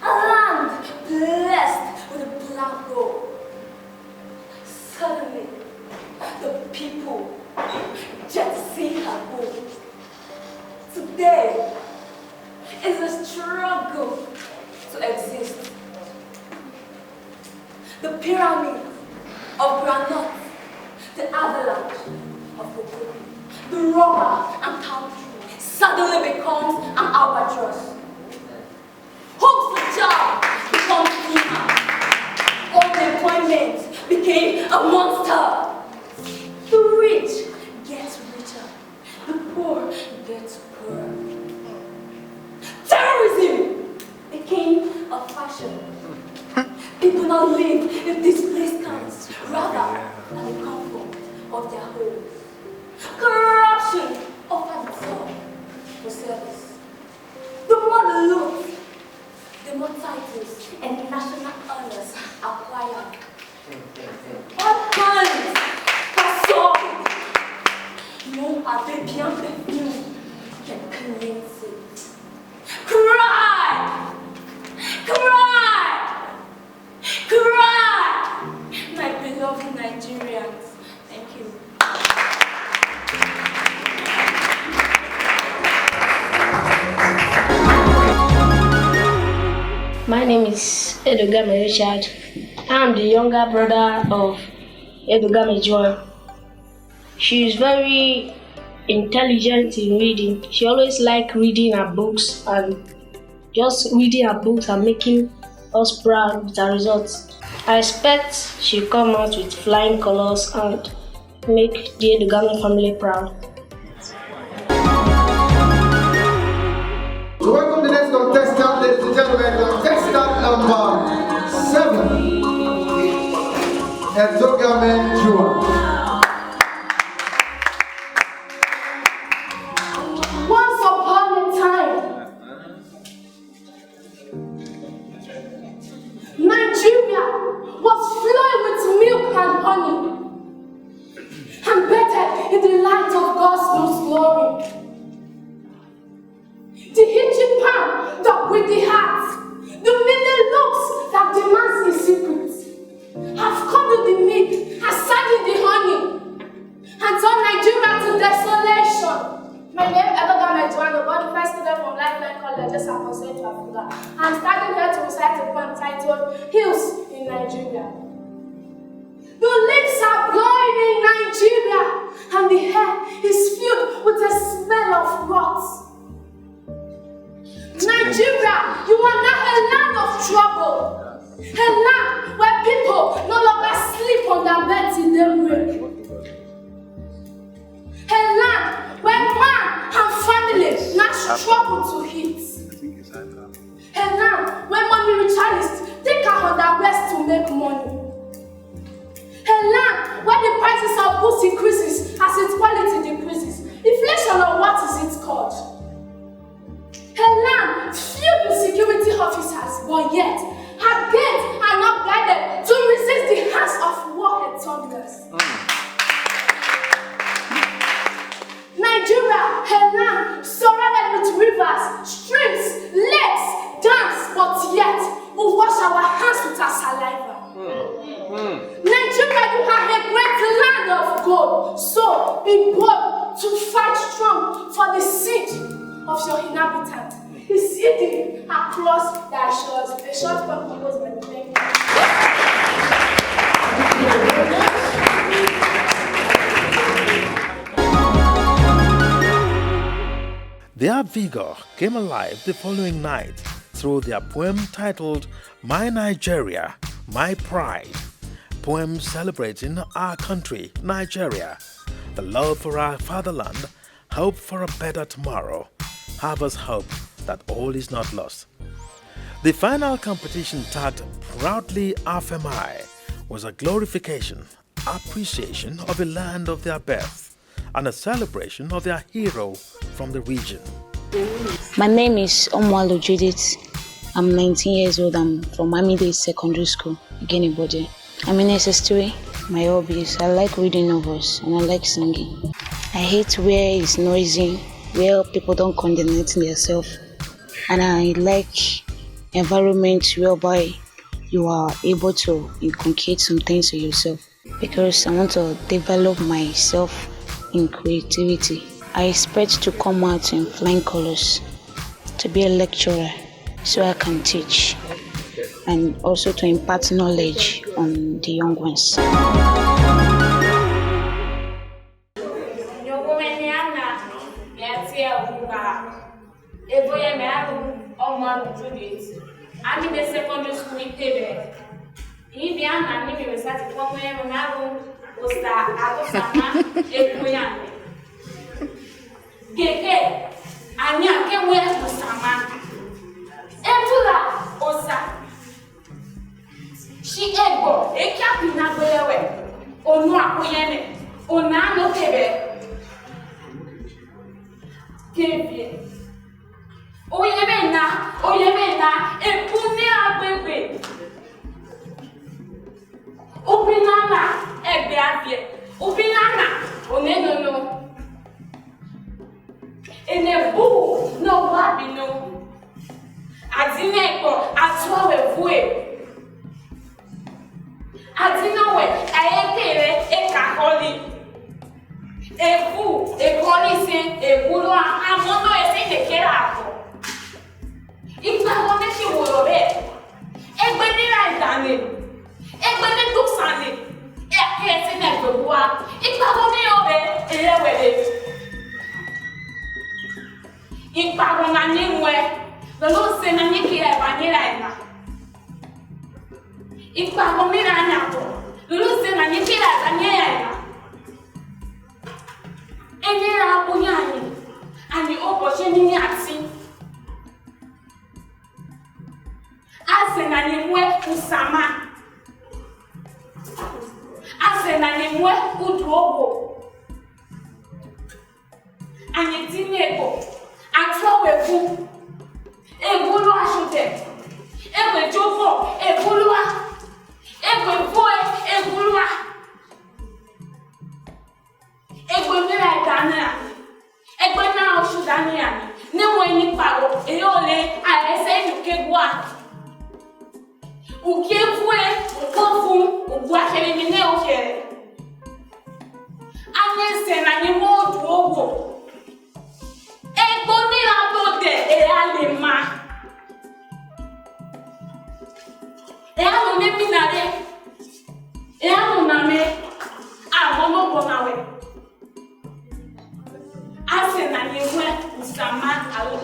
A land Today is a struggle to exist. The pyramid of granite, the avalanche of the book, the rubber and cow tree suddenly becomes an albatross. Hope for job becomes steamer. Unemployment became a monster. The rich get richer, the poor get poorer. Terrorism became a fashion. People now live in displaced camps rather than the comfort of their homes. Corruption offers itself for service. The more the loot, the more titles and national honors acquired. All kinds are sold. No Arabian perfume can cleanse it. Cry! Cry! Cry! My beloved Nigerians. Thank you. My name is Edugame Richard. I am the younger brother of Edugame Joy. She is very intelligent in reading. She always likes reading her books and just reading her books and making us proud with her results. I expect she'll come out with flying colors and make the Edugame family proud. So welcome the next contestant, ladies and gentlemen, contestant number 7, Edugame Joy. Once upon a time, Nigeria was flowing with milk and honey and bathed in the light of God's most glory. The hitching pan that with the heart, the many looks that demands the secret, have covered the milk and saddened the honey and turned Nigeria to desolation. My name is Edugame Joy, the first student from Lifeline College, San Jose to Afuga. I'm starting here to recite a poem titled Hills in Nigeria. The leaves are blowing in Nigeria, and the air is filled with a smell of rot. Nigeria, you are now a land of trouble. A land where people no longer sleep on their bed till daybreak. A land where man and family now struggle to eat. A land where money ritualists take our underwears to make money. A land where the prices of goods increases as its quality decreases. Inflation, or what is it called? A land filled with security officers, but yet her gates are not guided to resist the hands of war and thunders. Nigeria, a land surrounded with rivers, streams, lakes, dams, but yet we wash our hands with our saliva. Nigeria, you are a great land of gold, so be bold to fight strong for the seed of your inhabitants. The city across thy shores. A short poem composed by the Thank Their vigor came alive the following night through their poem titled My Nigeria, My Pride. Poem celebrating our country, Nigeria, the love for our fatherland, hope for a better tomorrow, have us hope that all is not lost. The final competition, tagged Proudly Afemai, was a glorification, appreciation of the land of their birth, and a celebration of their hero from the region. My name is Omwalo Judith. I'm 19 years old. I'm from Amide Secondary School, Igenibode. I'm in SS3. My hobbies, I like reading novels and I like singing. I hate where it's noisy, where people don't condemnate themselves. And I like environments whereby you are able to inculcate some things to yourself, because I want to develop myself in creativity. I expect to come out in flying colors, to be a lecturer so I can teach and also to impart knowledge on the young ones. I'm in the secondary school in Tebe. If you are not in the university, come here, we have Osta, Agosama, Ekuyane. Gege, Anya, can wear Osama. Entula, Osa. She ego, a capina Goyawe, Onu Akuyane, Onano Tebe. Kevye. Oyemena, Epune Abebe. Upinana, Ebeavie, Upinana, Onenono. Enebu, no Babino. Adineko, Atwawe Vue. Adinowe, Aekere, Ekaholi. Ebu, Ekolise, Ebulo, Amono, Esenekerapo. Ìgbà wọn ní ṣe wòrò bẹ́ẹ̀ ẹgbẹ́ níra ìdáni ẹgbẹ́ ní dùsànì ẹ̀kẹ́ ẹ̀sìn náà gbogbo wa ìgbà wọn ní ọbẹ̀ ẹ̀rẹ́wẹ̀lẹ̀ ìgbà wọn náà ní wẹ̀ lọ́lọ́ ṣe náà ní kíra ẹ̀bà níra ẹ̀nà ìgbà wọn níra ẹ̀nàbọ̀ lọ́lọ́ ṣe náà ní kíra ẹ̀bà níra ẹ̀nà ẹ̀nyẹ́ra abúnyá ni àní ọ̀pọ̀ ṣe ní àti. Asenanimwe usama. Asenanimwe utuobo. Anyetineko. Atwawefu. Egulu ashute. Egwe jofo. Egulua. Egwe foe. Egulua. Egwe mira idania. Egwe na oshudania. Nemwe nipago. Eyole aese nukegwa. O que foi o povo, o guaxere mineu que a cena de modo ogo e bonira toda e alema e alo me pinare e alo na me a mono bonawe a cena de o sama alo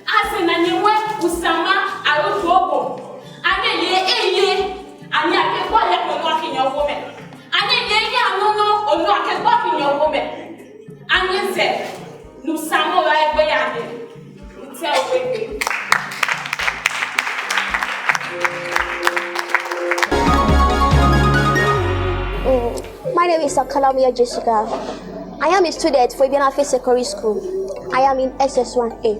Asenanimwe usama arotuobo anye eye anye akekwa ya pelu akinyo wome anye ye anono onu akekwa akinyo wome anye se nusamo la egbe ya ni ite ogbe. My name is Akalamia Jessica. I am a student for Ibiana Faith Secondary School. I am in SS1A.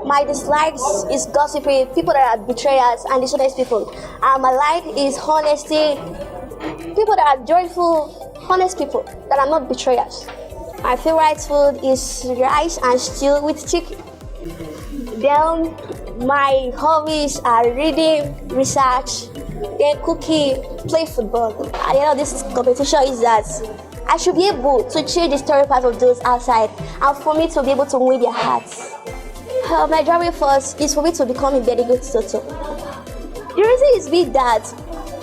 My dislikes is gossiping, people that are betrayers and dishonest people. My like is honesty, people that are joyful, honest people that are not betrayers. My favorite food is rice and stew with chicken. Then my hobbies are reading, research, then cooking, play football. At the end of this competition is that I should be able to change the story part of those outside and for me to be able to win their hearts. My driving force is for me to become a very good tutor. The reason is that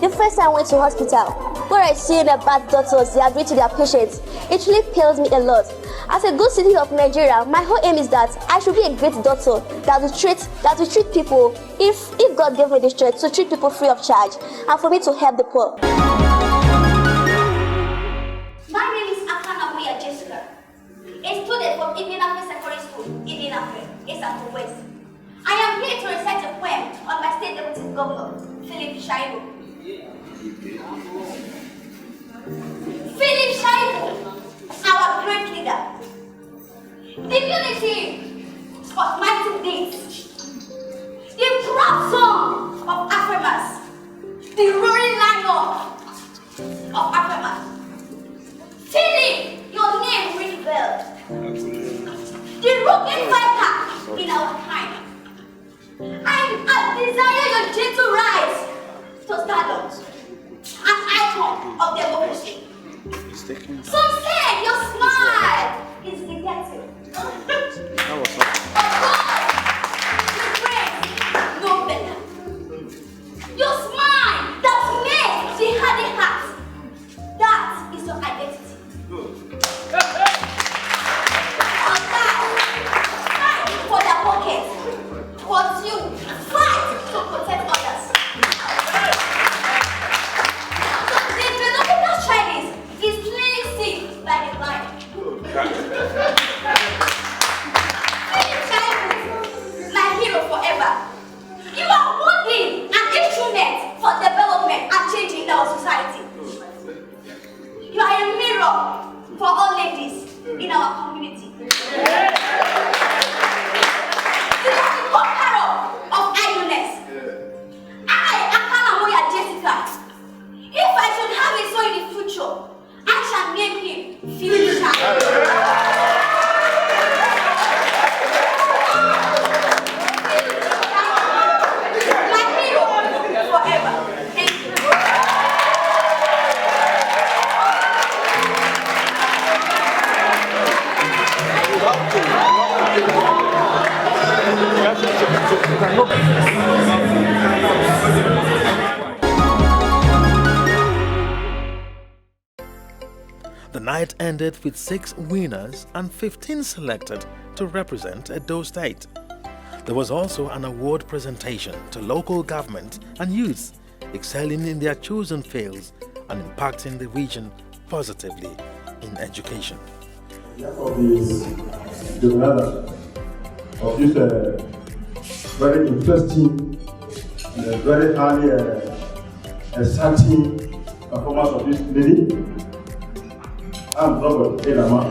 the first time I went to hospital, where I see the bad doctors, they agree to their patients, it really pains me a lot. As a good citizen of Nigeria, my whole aim is that I should be a great doctor that will treat people, if God gave me the strength, to treat people free of charge and for me to help the poor. My name is Akanabuya Jessica, a student from Ibiana Secondary School, Ibiana Esato West. I am here to recite a poem on my state deputy governor, Philip Shaibu. Philip Shaibu, our great leader. The unity of mighty deeds, the proud song of Afrimas, the roaring lion of Afrimas. Philip, your name rings well. The rocket fighter in our time. I desire your gentle rise to stardom, an icon of democracy. Some said your smile is negative. That was No better. Your smile that makes the hardy heart. That is your identity. Fight for their pocket. But you fight to protect others. The phenomenal Chinese is playing sick by the blind. My hero forever. You are holding an instrument for development and changing our society. You are a mirror for all ladies in our community. You are the conqueror of idleness. I, Akana Moya Jessica, if I should have a son in the future, I shall name him Future. The night ended with 6 winners and 15 selected to represent Edo State. There was also an award presentation to local government and youths excelling in their chosen fields and impacting the region positively in education. Of the winner of this very interesting and very highly exciting performance of this lady. I'm Robert Elama,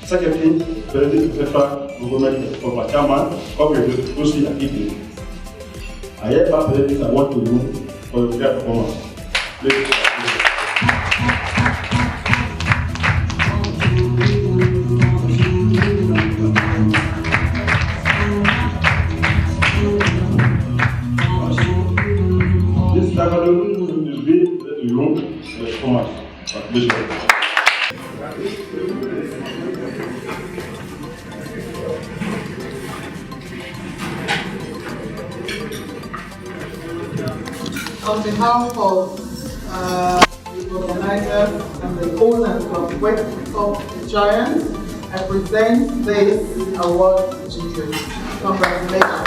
Secretary, President Federal Government of Chairman, Congress, Lucy Akiti. I hereby present this award to you for your great performance. Please. This ceremony will be the room for the performance. On behalf of the organizers and the owners of West Top Giants, I present this award to you. Congratulations.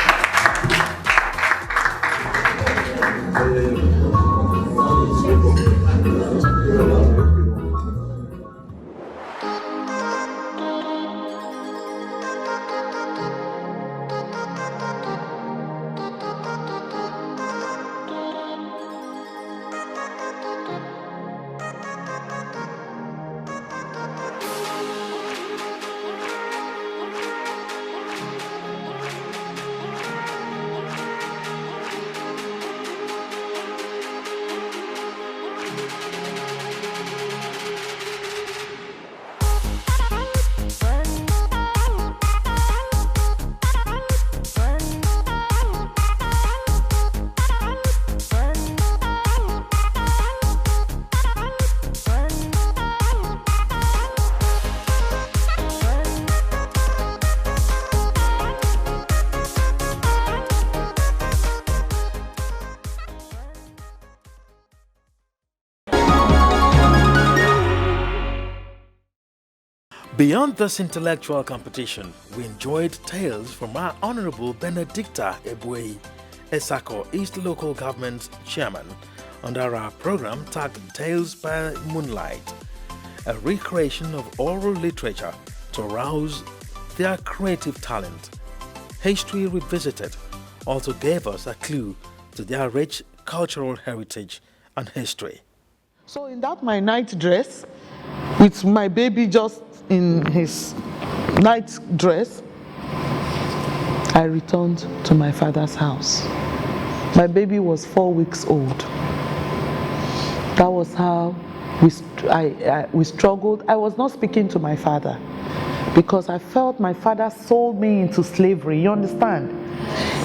Beyond this intellectual competition, we enjoyed tales from our Honorable Benedicta Ebue, Esako East Local Government Chairman, under our program tagged Tales by Moonlight, a recreation of oral literature to arouse their creative talent. History Revisited also gave us a clue to their rich cultural heritage and history. So in that my night dress, with my baby just in his night dress, I returned to my father's house. My baby was 4 weeks old. That was how we struggled. I was not speaking to my father because I felt my father sold me into slavery. You understand?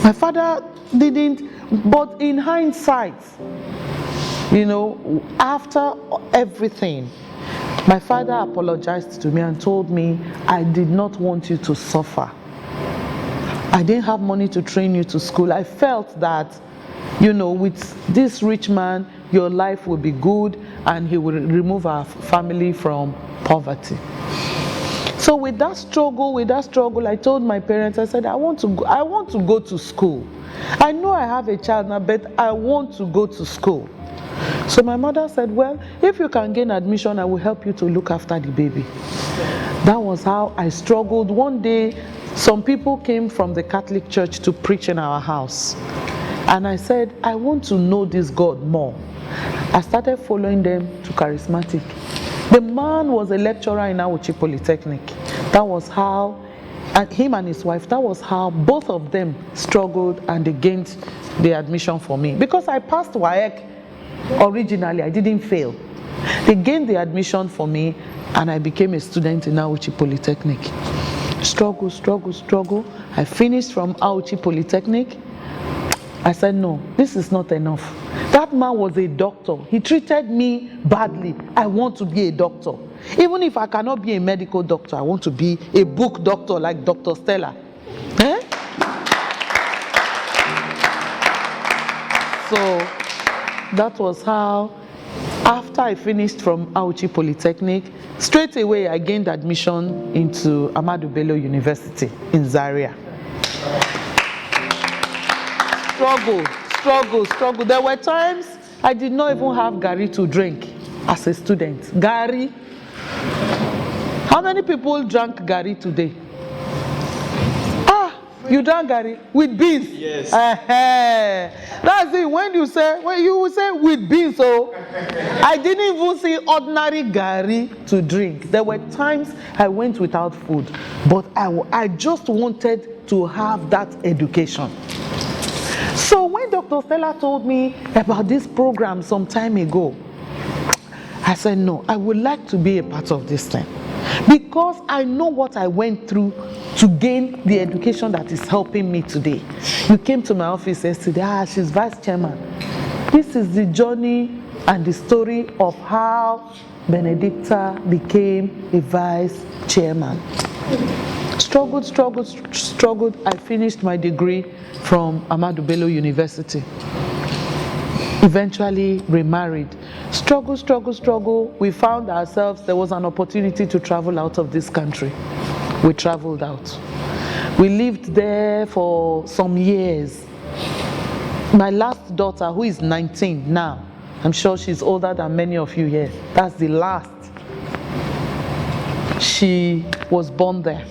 My father didn't, but in hindsight, you know, after everything, My father apologized to me and told me, I did not want you to suffer. I didn't have money to train you to school. I felt that, you know, with this rich man, your life will be good and he will remove our family from poverty. So with that struggle, I told my parents, I said, I want to go to school. I know I have a child now, but I want to go to school. So my mother said, well, if you can gain admission, I will help you to look after the baby. That was how I struggled. One day, some people came from the Catholic Church to preach in our house. And I said, I want to know this God more. I started following them to Charismatic. The man was a lecturer in Auchi Polytechnic. That was how, and him and his wife, that was how both of them struggled and they gained the admission for me. Because I passed WAEC originally, I didn't fail. They gained the admission for me and I became a student in Auchi Polytechnic. Struggle. I finished from Auchi Polytechnic. I said, no, this is not enough. That man was a doctor. He treated me badly. I want to be a doctor. Even if I cannot be a medical doctor, I want to be a book doctor like Dr. Stella. Eh? So that was how, after I finished from Auchi Polytechnic, straight away I gained admission into Ahmadu Bello University in Zaria. Struggle. There were times I did not even have Gari to drink as a student. Gari. How many people drank Gari today? You drank Gari with beans? Yes. That's it. When you say with beans, so I didn't even see ordinary Gari to drink. There were times I went without food, but I just wanted to have that education. So when Dr. Stella told me about this program some time ago, I said, no, I would like to be a part of this thing. Because I know what I went through to gain the education that is helping me today. You came to my office yesterday, she's vice chairman. This is the journey and the story of how Benedicta became a vice chairman. Struggled. I finished my degree from Ahmadu Bello University. Eventually remarried. Struggle. We found ourselves, there was an opportunity to travel out of this country. We traveled out. We lived there for some years. My last daughter, who is 19 now, I'm sure she's older than many of you here. That's the last. She was born there.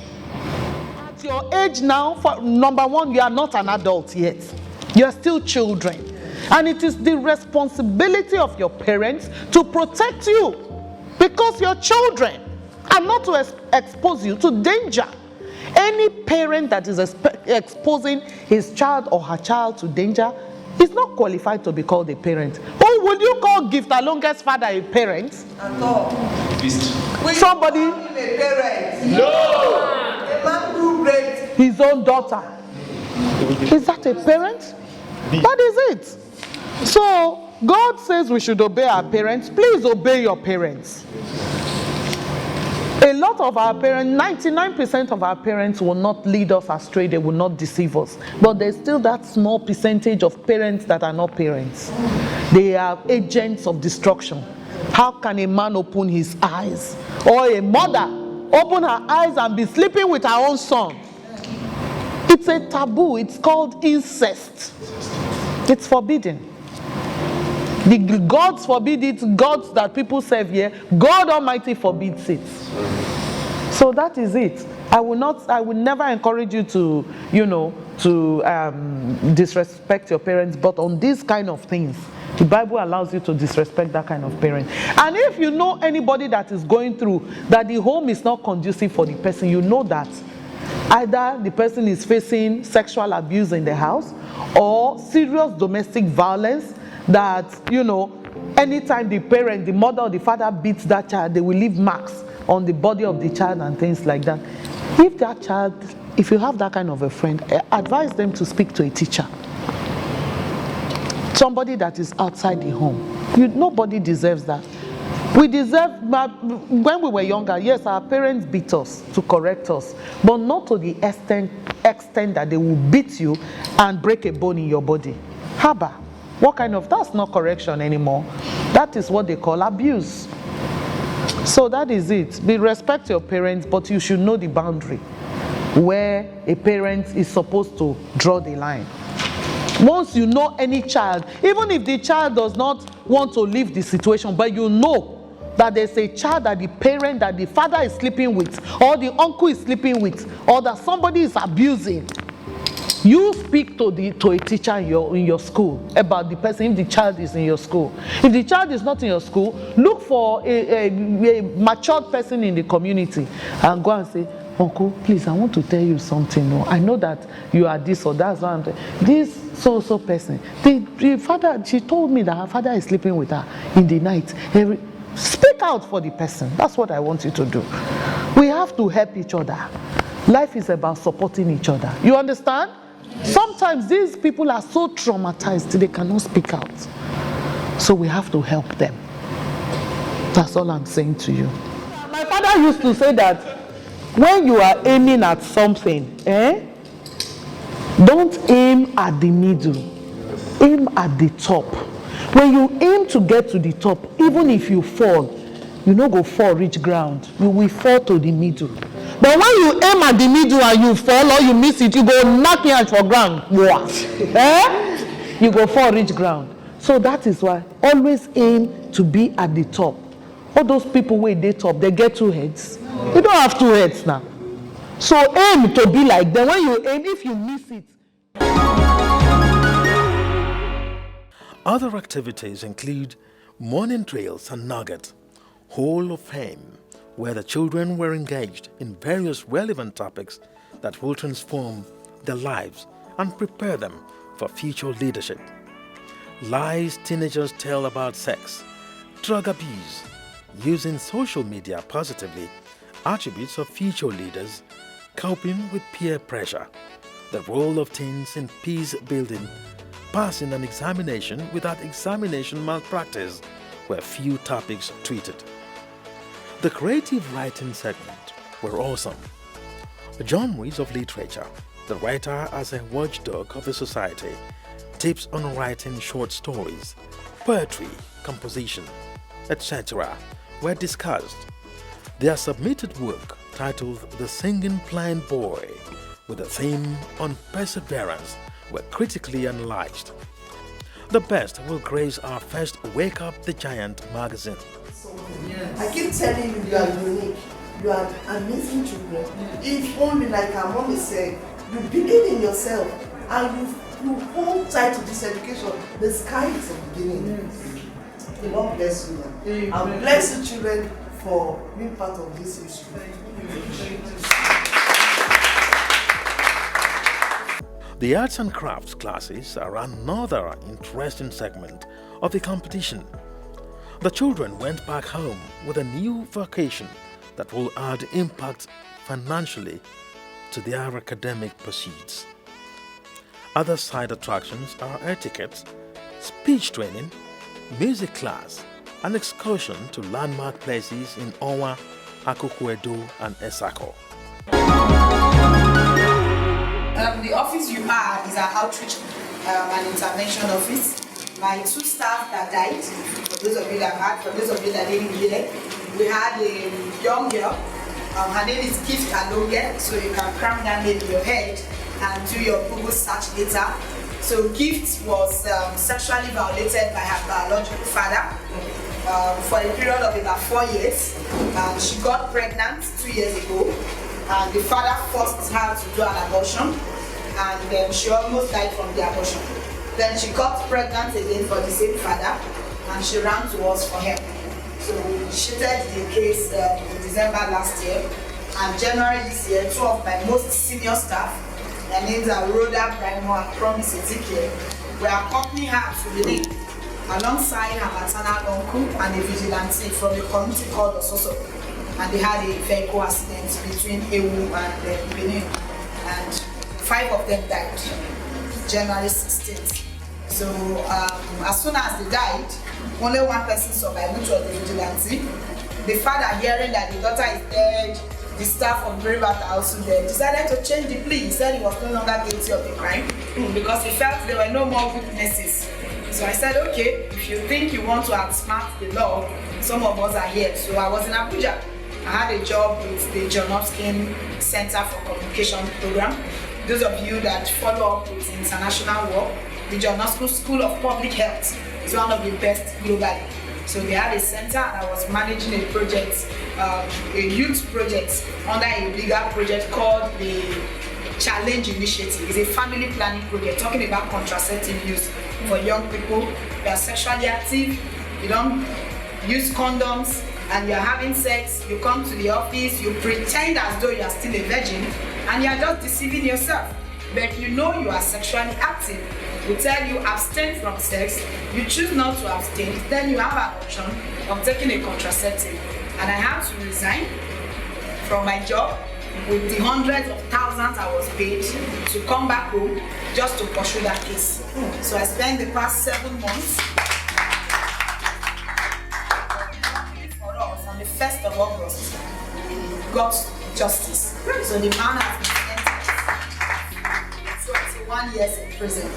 At your age now, for number one, you are not an adult yet. You are still children. And it is the responsibility of your parents to protect you because you're children and not to expose you to danger. Any parent that is exposing his child or her child to danger is not qualified to be called a parent. Or would you call Gift Alonga's father a parent? At all. Somebody? A parent. No! A man who raped his own daughter. Is that a parent? That is it. So, God says we should obey our parents. Please obey your parents. A lot of our parents, 99% of our parents will not lead us astray. They will not deceive us. But there's still that small percentage of parents that are not parents. They are agents of destruction. How can a man open his eyes? Or a mother open her eyes and be sleeping with her own son? It's a taboo. It's called incest. It's forbidden. The gods forbid it, gods that people serve here, God Almighty forbids it. So that is it. I will never encourage you to, disrespect your parents, but on these kind of things, the Bible allows you to disrespect that kind of parent. And if you know anybody that is going through, that the home is not conducive for the person, you know that either the person is facing sexual abuse in the house or serious domestic violence, that, anytime the parent, the mother or the father beats that child, they will leave marks on the body of the child and things like that. If you have that kind of a friend, advise them to speak to a teacher. Somebody that is outside the home. Nobody deserves that. We deserve, when we were younger, yes, our parents beat us to correct us, but not to the extent that they will beat you and break a bone in your body. Haba, what kind of, that's not correction anymore. That is what they call abuse. So that is it. We respect your parents, but you should know the boundary where a parent is supposed to draw the line. Once you know any child, even if the child does not want to leave the situation, but you know that there's a child that the parent, that the father is sleeping with, or the uncle is sleeping with, or that somebody is abusing, you speak to a teacher in your school about the person if the child is in your school. If the child is not in your school, look for a matured person in the community and go and say, Uncle, please, I want to tell you something. No, I know that you are this or that. This so person, the father, she told me that her father is sleeping with her in the night. Speak out for the person. That's what I want you to do. We have to help each other. Life is about supporting each other. You understand? Sometimes these people are so traumatized they cannot speak out. So we have to help them. That's all I'm saying to you. My father used to say that when you are aiming at something, don't aim at the middle. Aim at the top. When you aim to get to the top, even if you fall, you no go fall reach ground. You will fall to the middle. But when you aim at the middle and you fall or you miss it, you go knock your hand for ground. You go fall reach ground. So that is why always aim to be at the top. All those people where they top, they get 2 heads. You don't have 2 heads now. So aim to be like them. When you aim, if you miss it. Other activities include morning drills and nugget, Hall of Fame, where the children were engaged in various relevant topics that will transform their lives and prepare them for future leadership. Lies teenagers tell about sex, drug abuse, using social media positively, attributes of future leaders, coping with peer pressure, the role of teens in peace building, passing an examination without examination malpractice were few topics treated. The creative writing segment were awesome. John Rees of Literature, the writer as a watchdog of the society, tips on writing short stories, poetry, composition, etc. were discussed. Their submitted work, titled The Singing Blind Boy, with a theme on perseverance, were critically analyzed. The best will grace our first Wake Up the Giant magazine. I keep telling you, you are unique. You are amazing children. If only, like our mom is saying, you believe in yourself and you hold tight to this education, the sky is the beginning. The Lord bless you. And bless you children for being part of this history. The arts and crafts classes are another interesting segment of the competition. The children went back home with a new vocation that will add impact financially to their academic pursuits. Other side attractions are etiquette, speech training, music class, an excursion to landmark places in Owa, Akoko-Edo, and Esako. The office you are is our outreach and intervention office. My 2 staff that died, for those of you that had, for those of you that didn't get it, we had a young girl. Her name is Gift Aloge, so you can cram that name in your head and do your Google search later. So Gift was sexually violated by her biological father for a period of about 4 years. She got pregnant 2 years ago, and the father forced her to do an abortion, and she almost died from the abortion. Then she got pregnant again for the same father, and she ran to us for help. So we initiated the case in December last year, and January this year, 2 of my most senior staff, their names are Rhoda Brimo and Promise Ezekiel, were accompanying her to Benin, alongside her maternal uncle and a vigilante from a community called Ososo. And they had a vehicle accident between Ewu and Benin, and 5 of them died January 16th. So as soon as they died, only one person survived, which was the vigilante. The father, hearing that the daughter is dead, the staff of Braveheart are also dead, decided to change the plea. He said he was no longer guilty of the crime because he felt there were no more witnesses. So I said, okay, if you think you want to outsmart the law, some of us are here. So I was in Abuja. I had a job with the John Hopkins Center for Communication Program. Those of you that follow up with international work, the John Hopkins School of Public Health is one of the best globally. So they had a center and I was managing a project, a youth project under a bigger project called the Challenge Initiative. It's a family planning project talking about contraceptive use for young people. You are sexually active, you don't use condoms, and you're having sex, you come to the office, you pretend as though you are still a virgin, and you are just deceiving yourself. But you know you are sexually active. We tell you abstain from sex, you choose not to abstain, then you have an option of taking a contraceptive. And I had to resign from my job with the hundreds of thousands I was paid to come back home just to pursue that case. So I spent the past 7 months. For us, on the 1st of August, we got justice. So the man has been sentenced 21 years in prison.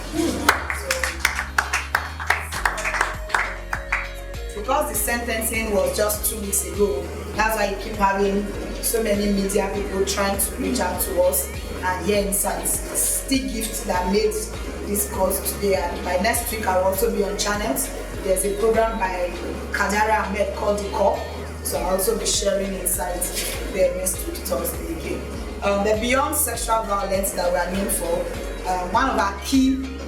Because the sentencing was just 2 weeks ago, that's why you keep having so many media people trying to reach out to us. And here inside, it's the gift that made this cause today. And by next week, I will also be on channels. There's a program by Kadara Ahmed called The Call. So I'll also be sharing insights there next week, Thursday again. The Beyond Sexual Violence that we are known for, one of our key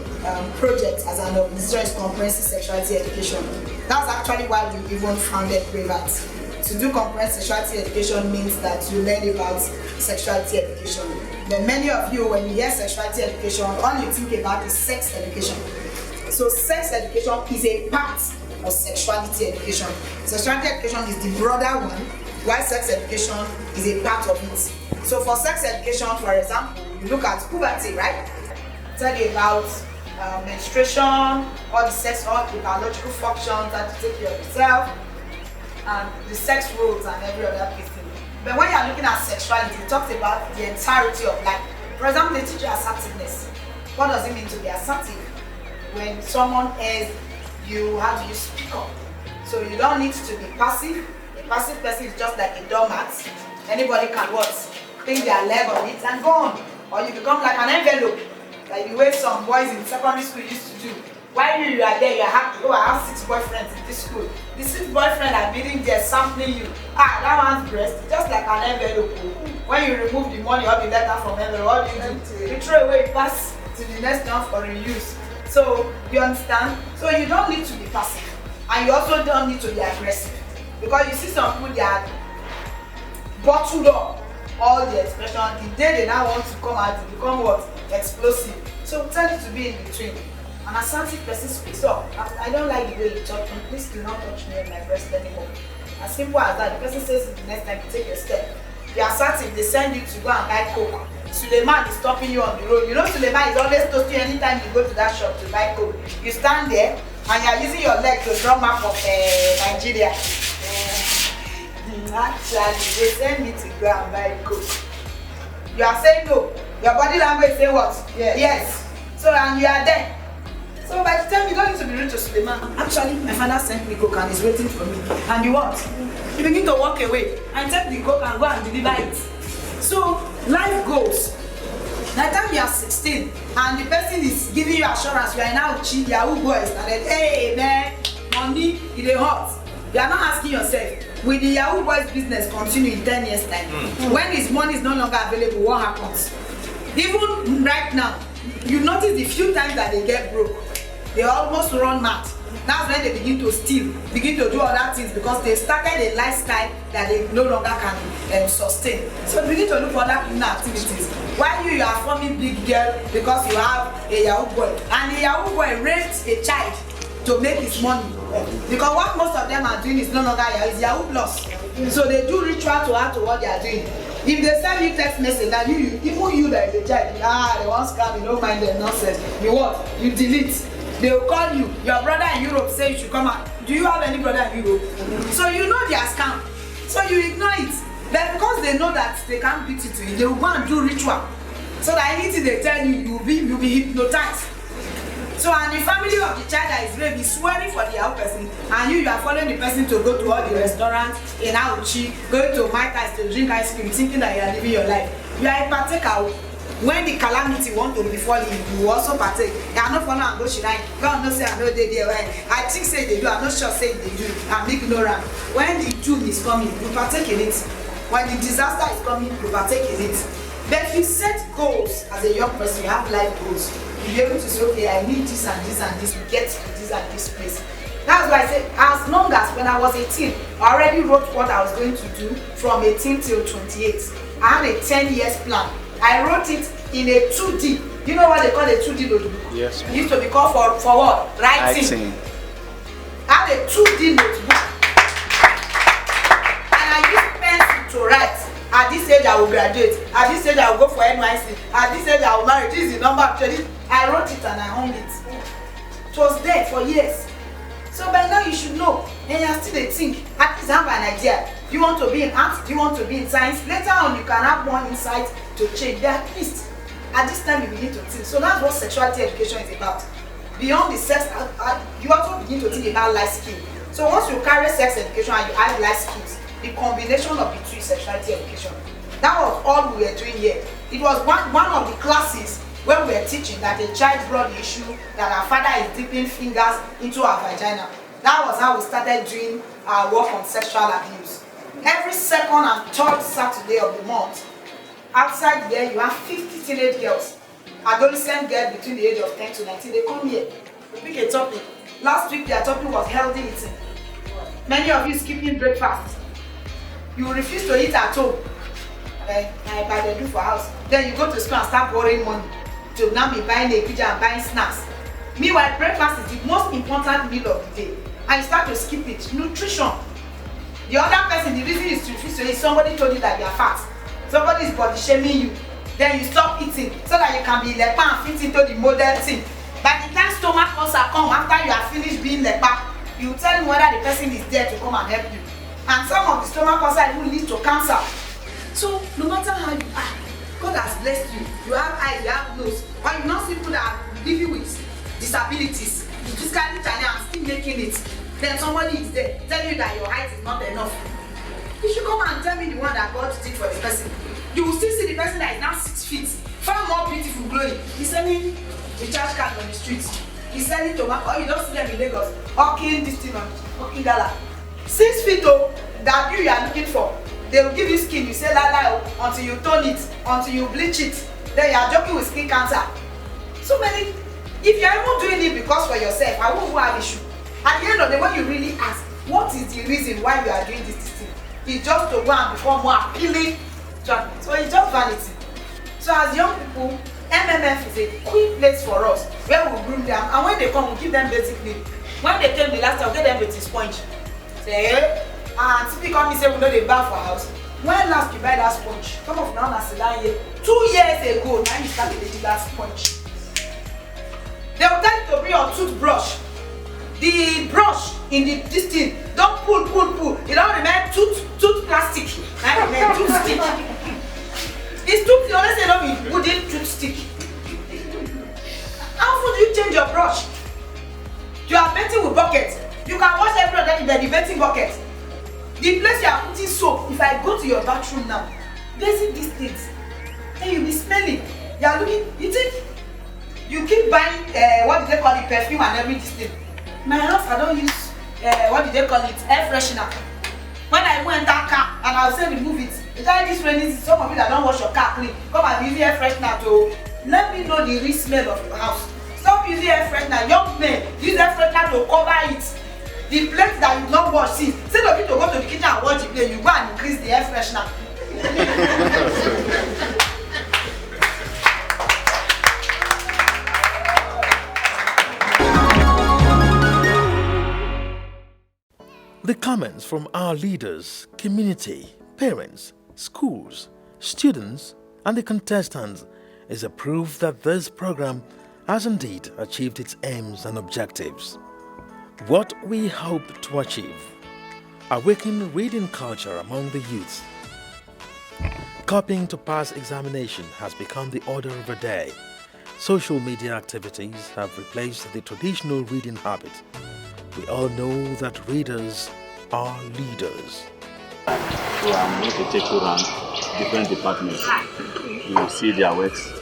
projects as an organization is comprehensive sexuality education. That's actually why we even founded Braveheart. To do comprehensive sexuality education means that you learn about sexuality education. But many of you, when you hear sexuality education, all you think about is sex education. So sex education is a part of sexuality education. Sexuality education is the broader one, while sex education is a part of it. So for sex education, for example, you look at puberty, right? Tell you about menstruation, all the sex, all the biological functions that you take care of yourself, and the sex roles and every other thing. But when you're looking at sexuality, it talks about the entirety of life. For example, they teach you assertiveness. What does it mean to be assertive? When someone else, you have to speak up. So you don't need to be passive. A passive person is just like a doormat. Anybody can what? Pin their leg on it and go on. Or you become like an envelope, like the way some boys in secondary school used to do. While you are there, you are happy. Oh, I have 6 boyfriends in this school. The 6th boyfriend are beating there, sampling you. Ah, that one's breast, just like an envelope. When you remove the money or the letter from envelope, what do you do? You throw away, pass to the next one for reuse. So, you understand? So you don't need to be passive. And you also don't need to be aggressive. Because you see some people, they are bottled up all the expression. The day they now want to come out, they become what? Explosive. So tell it to be in between. An assertive person speaks up. I don't like the way you touch me. Please do not touch me on my breast anymore. As simple as that. The person says it the next time you take a step. The assertive, they send you to go and buy coke. Suleiman is stopping you on the road. You know Suleiman is always toasting you anytime you go to that shop to buy coke. You stand there and you are using your leg to draw map of Nigeria. Actually, they send me to go and buy coke. You are saying no. Your body language say what? Yes. So and you are there. So by the time you don't need to be rude to Suleiman. Actually, my father sent me coke and is waiting for me. And you what? You begin to walk away and take the coke and go and deliver it. So life goes. By the time you are 16 and the person is giving you assurance, you are now cheap, Yahoo boys, and then hey man, money in the hot. You are not asking yourself, will the Yahoo boys business continue in 10 years time? When his money is no longer available, what happens? Even right now, you notice the few times that they get broke, they almost run mad. That's when they begin to steal, begin to do other things because they started a lifestyle that they no longer can sustain. So begin to look for other criminal activities. While you are forming big girl because you have a Yahoo boy, and the Yahoo boy raped a child to make his money. Because what most of them are doing is no longer Yahoo, it's Yahoo Plus. So they do ritual to add to what they are doing. If they send you text message, now even you that is a child, they want scam, you don't mind them nonsense. You what? You delete. They will call you. Your brother in Europe say you should come out. Do you have any brother in Europe? So you know their scam. So you ignore it. But because they know that they can't beat it to you, they will go and do ritual. So that anything they tell you, you'll be hypnotized. So and the family of the child that is raped is swearing for the other person, and you are following the person to go to all the restaurants in Auchi, going to Mai Tais to drink ice cream, thinking that you are living your life. You are a partaker. When the calamity want to befall you, you also partake. You are not following and go shrine. God no say I know they do. I think say they do. I'm not sure say they do. I'm ignorant. When the doom is coming, you partake in it. When the disaster is coming, you partake in it. But if you set goals as a young person, you have life goals. You'll be able to say, okay, I need this and this and this to get to this and this place. That's why I say, as long as when I was 18, I already wrote what I was going to do from 18 till 28. I had a 10 years plan. I wrote it in a 2D. You know what they call a 2D notebook? Yes. It used to be called for what? Writing. I had a 2D notebook. And I used pencil to write. At this age, I will graduate. At this age, I will go for NYC. At this age, I will marry. This is the number of credit. I wrote it and I hung it. It was there for years. So by now you should know. And you're still a think. At least have an idea. Do you want to be in arts? Do you want to be in science? Later on, you can have more insight to change. But at least, at this time, you begin to think. So that's what sexuality education is about. Beyond the sex, you also begin to think about life skills. So once you carry sex education and you add life skills, the combination of the two is sexuality education. That was all we were doing here. It was one of the classes when we were teaching that a child brought the issue that our father is dipping fingers into our vagina. That was how we started doing our work on sexual abuse. Every second and third Saturday of the month, outside here you have 50 teenage girls, adolescent girls between the age of 10 to 19, they come here. We pick a topic. Last week their topic was healthy eating. Many of you skipping breakfast. You refuse to eat at home. By the do for house. Then you go to school and start borrowing money to now be buying a pizza and buying snacks. Meanwhile, breakfast is the most important meal of the day. And you start to skip it. Nutrition. The other person, the reason is to refuse to eat, somebody told you that you are fat. Somebody is body shaming you. Then you stop eating so that you can be leper and fit into the model thing. By the time stomach ulcer come after you have finished being leper, you tell me whether the person is there to come and help you. And some of the stomach ulcer even lead to cancer. So no matter how you are, God has blessed you. You have eyes, you have nose. But you not see people that are living with disabilities, physically challenged and still making it. Then somebody is there telling you that your height is not enough. You should come and tell me the one that God did for the person. You will still see the person that is now 6 feet, far more beautiful, glowing. He's selling recharge card on the streets. He's selling tobacco. Or you don't see them in Lagos. Hawking this thing on hawking gala. 6 feet though, that you are looking for. They will give you skin, you say la until you tone it, until you bleach it. Then you are joking with skin cancer. So many, if you are even doing it because for yourself, I won't have issue. At the end of the day, when you really ask, what is the reason why you are doing this thing? It's just to go and become more appealing. So it's just vanity. So as young people, MMF is a quick place for us where we groom them, and when they come, we give them basic needs. When they came the last time, we get them with a sponge. Say, hey, and people come and say we know they buy for house. When last you buy that sponge? Some of now na Sidan here. 2 years ago, now you started to use that sponge. They will tell you to bring your toothbrush. The brush in this thing, don't pull. You don't remain tooth plastic. I remain tooth stick. It's tooth, you always say no be wooden tooth stick. How often do you change your brush? You are bathing with buckets. You can wash every other in the bathing bucket. The place you are putting soap, if I go to your bathroom now, basic these things, then you'll be smelling. You are looking, you think, you keep buying, what do they call it, perfume and everything. My house, I don't use, what do they call it, air freshener. When I went that car, and I'll say remove it. It's like this raining, some of you that don't wash your car clean, come and use air freshener to let me know the real smell of your house. Stop using air freshener. Young men use air freshener to cover it. The plate that you don't wash, see, instead of you to go to the kitchen and wash the plate, you go and increase the air freshener. The comments from our leaders, community, parents, schools, students, and the contestants is a proof that this program has indeed achieved its aims and objectives. What we hope to achieve: awaken reading culture among the youth. Copying to pass examination has become the order of the day. Social media activities have replaced the traditional reading habit. We all know that readers are leaders. So I'm going to take you around different departments. You will see their works.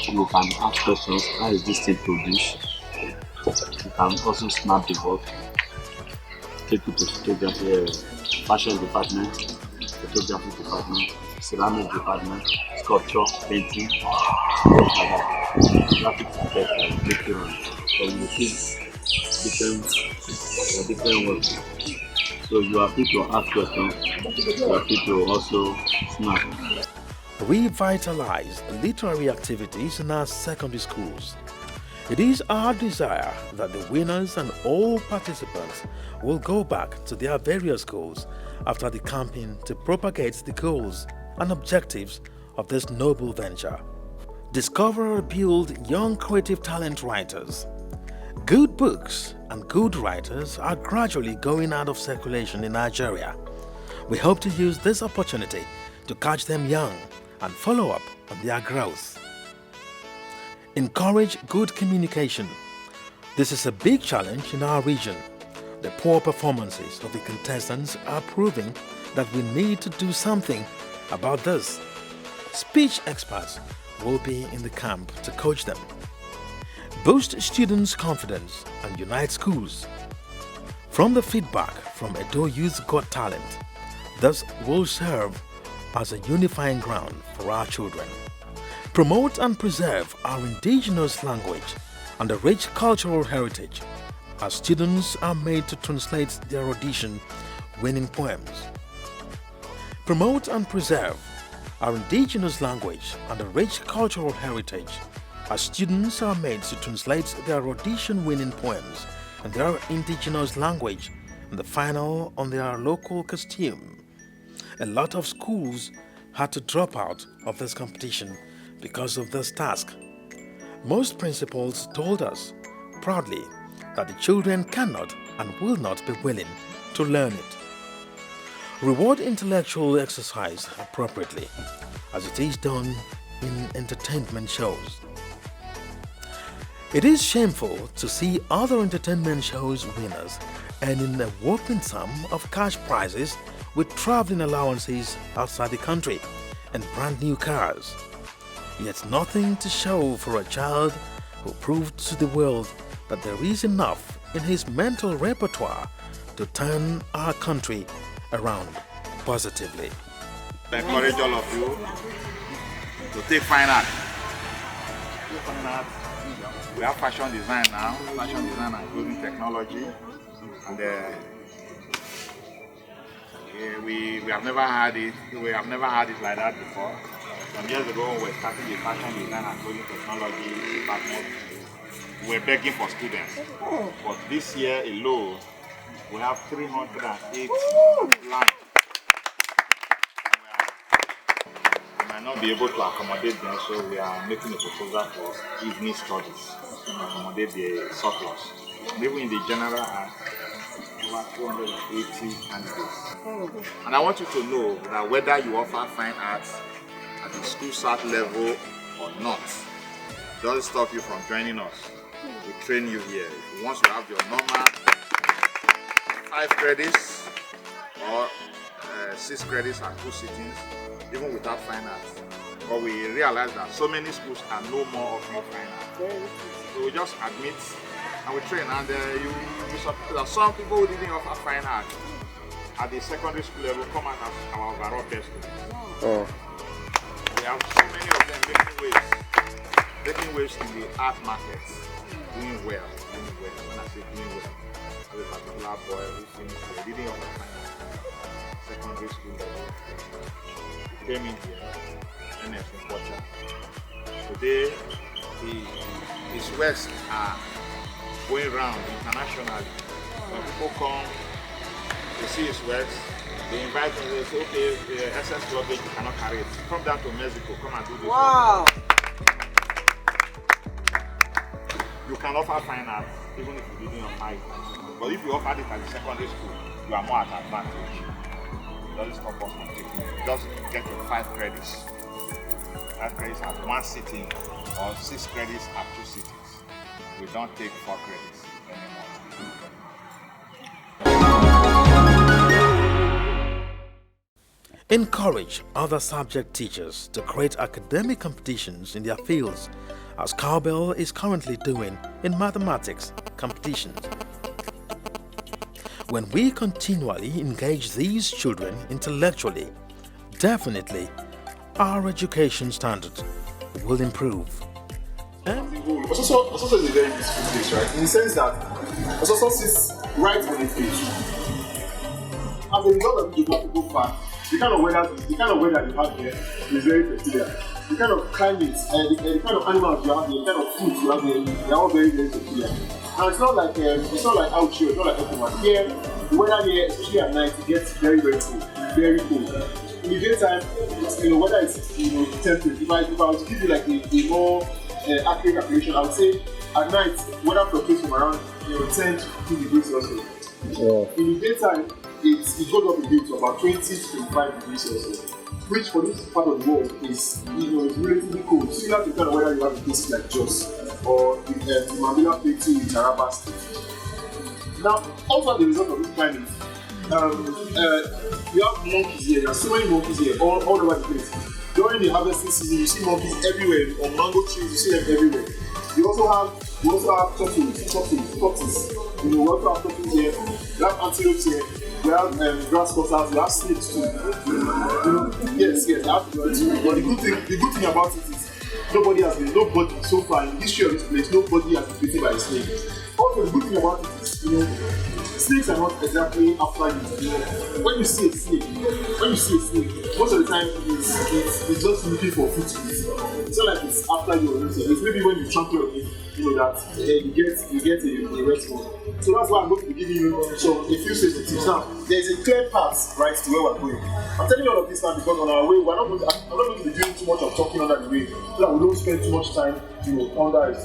You can ask questions, how is this thing produced? You can also snap the work. Take you to photography, fashion department, photography department, ceramic department, sculpture, painting, stuff like that. Graphics effect and take you around. So you see different works. So you are free to ask questions, you are free to also snap. Revitalize literary activities in our secondary schools. It is our desire that the winners and all participants will go back to their various schools after the campaign to propagate the goals and objectives of this noble venture. Discover and build young creative talent writers. Good books and good writers are gradually going out of circulation in Nigeria. We hope to use this opportunity to catch them young and follow up on their growth. Encourage good communication. This is a big challenge in our region. The poor performances of the contestants are proving that we need to do something about this. Speech experts will be in the camp to coach them. Boost students' confidence and unite schools. From the feedback from Edo Youth Got Talent, this will serve as a unifying ground for our children. Promote and preserve our indigenous language and the rich cultural heritage as students are made to translate their audition-winning poems. Promote and preserve our indigenous language and the rich cultural heritage as students are made to translate their audition-winning poems and their indigenous language and the final on their local costume. A lot of schools had to drop out of this competition because of this task. Most principals told us proudly that the children cannot and will not be willing to learn it. Reward intellectual exercise appropriately, as it is done in entertainment shows. It is shameful to see other entertainment shows winners earning a whopping sum of cash prizes with traveling allowances outside the country and brand new cars. Yet nothing to show for a child who proved to the world that there is enough in his mental repertoire to turn our country around positively. I encourage all of you to take fine art. We have fashion design now, fashion design and clothing technology, and we have never had it. We have never had it like that before. Some years ago, we were starting the fashion design and clothing technology department. We were begging for students, but this year alone, we have 308 lines. We might not be able to accommodate them, so we are making a proposal for evening studies to accommodate the surplus. Even in the general art, over 280 candidates. And I want you to know that whether you offer fine arts at the school start level or not, doesn't stop you from joining us. We train you here. Once you have your normal 5 credits or 6 credits and 2 sittings, even without fine arts. But we realize that so many schools are no more offering fine arts. So we just admit and we train, and some people who didn't offer fine art at the secondary school level come out as our overall best students. We have so many of them making waves in the art market, doing well. When I say doing well, there's a particular boy who finished here, didn't offer fine art, secondary school level. He came in here, NS in Portia. Today, his works are going around internationally. When people come, they see his works, they invite him, they say, okay, the SS luggage, you cannot carry it. Come down to Mexico, come and do this. Wow! You can offer fine art even if you didn't apply it. But if you offer it at the secondary school, you are more at advantage. It doesn't stop us from taking it. Just get your 5 credits. 5 credits at 1 sitting or 6 credits at 2 sittings. We don't take 4 credits anymore. Encourage other subject teachers to create academic competitions in their fields, as Cowbell is currently doing in mathematics competitions. When we continually engage these children intellectually, definitely our education standard will improve. Ososo is a very useful place, right? In the sense that Ososo sits right on the place. As a result of geographical fact, the kind of weather you have here is very peculiar. The kind of climate, the kind of animals you have here, the kind of food you have here, they are all very, very peculiar. Now it's not like out here, it's not like everyone. Here, the weather here, especially at night, it gets very, very cold. Very cold. In the daytime, weather is temperate. If I was to give you like a more accurate calculation, I would say at night, weather fluctuates from around 10 to 15 degrees Celsius. Yeah. In the daytime, it goes up a bit to about 20 to 25 degrees Celsius, which for this part of the world is relatively cold, similar to the kind of weather you have in places like Jos or the Mambila Plateau in Taraba State. Now, also as a result of this climate, you have monkeys here. There are so many monkeys here all over the place. During the harvesting season, you see monkeys everywhere. On mango trees, you see them everywhere. We also have turtles. We also have turtles here. We have antelopes here. We have grasshoppers. We have snakes too. Yes. But the good thing about it is nobody so far in the history of this place, nobody has been bitten by a snake. Also, the good thing about it is, snakes are not exactly after you. When you see a snake, most of the time it's just looking for food to eat. It's not like it's after you or anything. It's maybe when you trample on it, that you get a response. So that's why I'm going to be giving you a few safety tips. Now, there's a clear path right to where we're going. I'm telling you all of this now because on our way, I'm not going to be doing too much of talking under the way, so that we don't spend too much time, under it.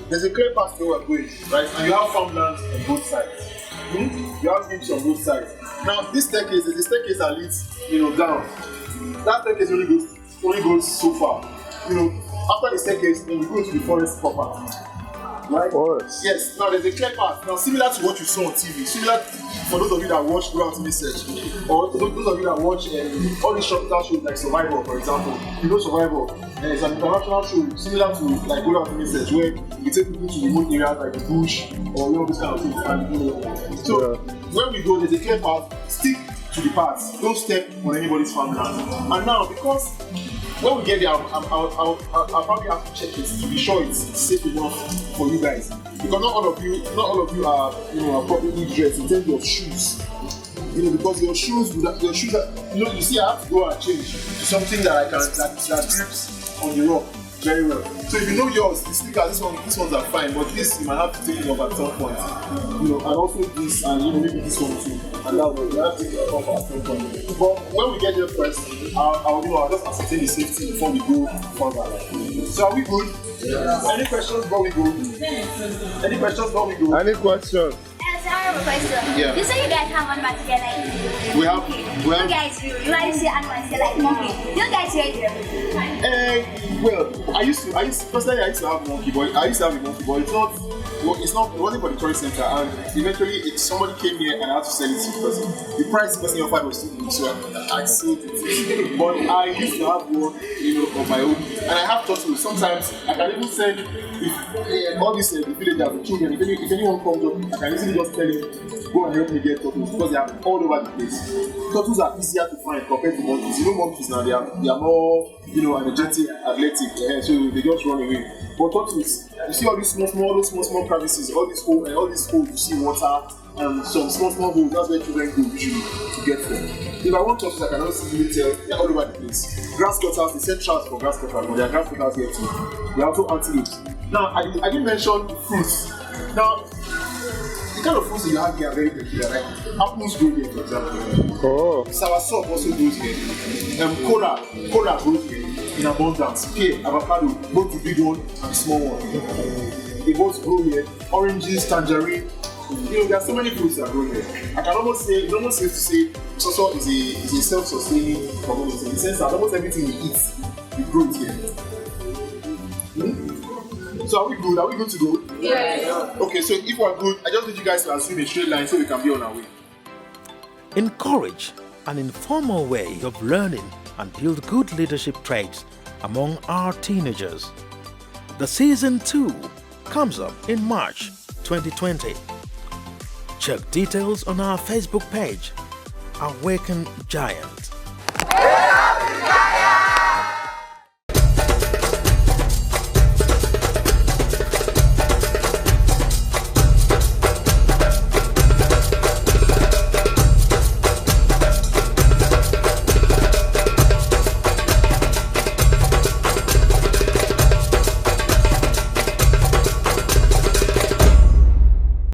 There's a clear path to where we're going, right? And you have farmlands on both sides. You have things on both sides. Now, this staircase is the staircase that leads, down. That staircase only goes so far. After the staircase, then we go to the forest proper. Right? Forest. Yes. Now there's a clear path. Now, similar to what you saw on TV, similar for those of you that watch Ground TV Search, or those of you that watch all these short shows like Survivor, for example. Survivor, it's an international show similar to like Ground TV Search, where you take people to remote areas like the bush or this kind of thing. And so when we go, there's a clear path. Stick to the path. Don't step on anybody's farmland. And now, because when we get there, I'll probably have to check it to be sure it's safe enough for you guys. Because not all of you are properly dressed in terms of shoes. Because your shoes, you see, I have to go and change to something that that grips on the rock very well. So if you know yours, the sneakers, these ones are fine, but this you might have to take it off at some point. And also this, and maybe this one too. And that one, you have to take it off at some point. But when we get there first, I'll just ascertain the safety before we go further. So are we good? Yeah. Any questions before we go? Any questions? I have a question. Yeah. You say you guys have animals here like we have. You guys usually see animals here like monkey. You guys hear them? Well, I used to have a monkey, but it wasn't for the tourist center, and eventually somebody came here and I had to sell it to the person. The price the person offered was too big, so I sold it. But I used to have one, of my own, and I have turtles. Sometimes I can even send all these the villagers, the children. If anyone comes up, I can easily just tell him, go and help me get turtles, because they are all over the place. Turtles are easier to find compared to monkeys. Monkeys now they are more energetic, athletic, so they just run away. But turtles, you see all these small crevices, all these holes, you see water, and some small holes. That's where children go usually to get them. If I want turtles, I can also easily tell they're all over the place. Grass cutters, they send traps for grass cutters, but there are grass cutters here too. There are also antelopes. Now, I didn't mention fruits. Now, the kind of fruits that you have here are very peculiar. Like apples grow here, for example. Soursop also grows here. Cola grows here in abundance. Pear, avocado, both the big one and the small one. they both grow here. Oranges, tangerine. There are so many fruits that grow here. I can almost say, it's almost safe to say, Soso is a self-sustaining community in the sense that almost everything we eat, we grow it here. So are we good? Are we good to go? Yeah. Okay, so if we're good, I just need you guys to assume a straight line so we can be on our way. Encourage an informal way of learning and build good leadership traits among our teenagers. The season 2 comes up in March 2020. Check details on our Facebook page, Awaken Giant.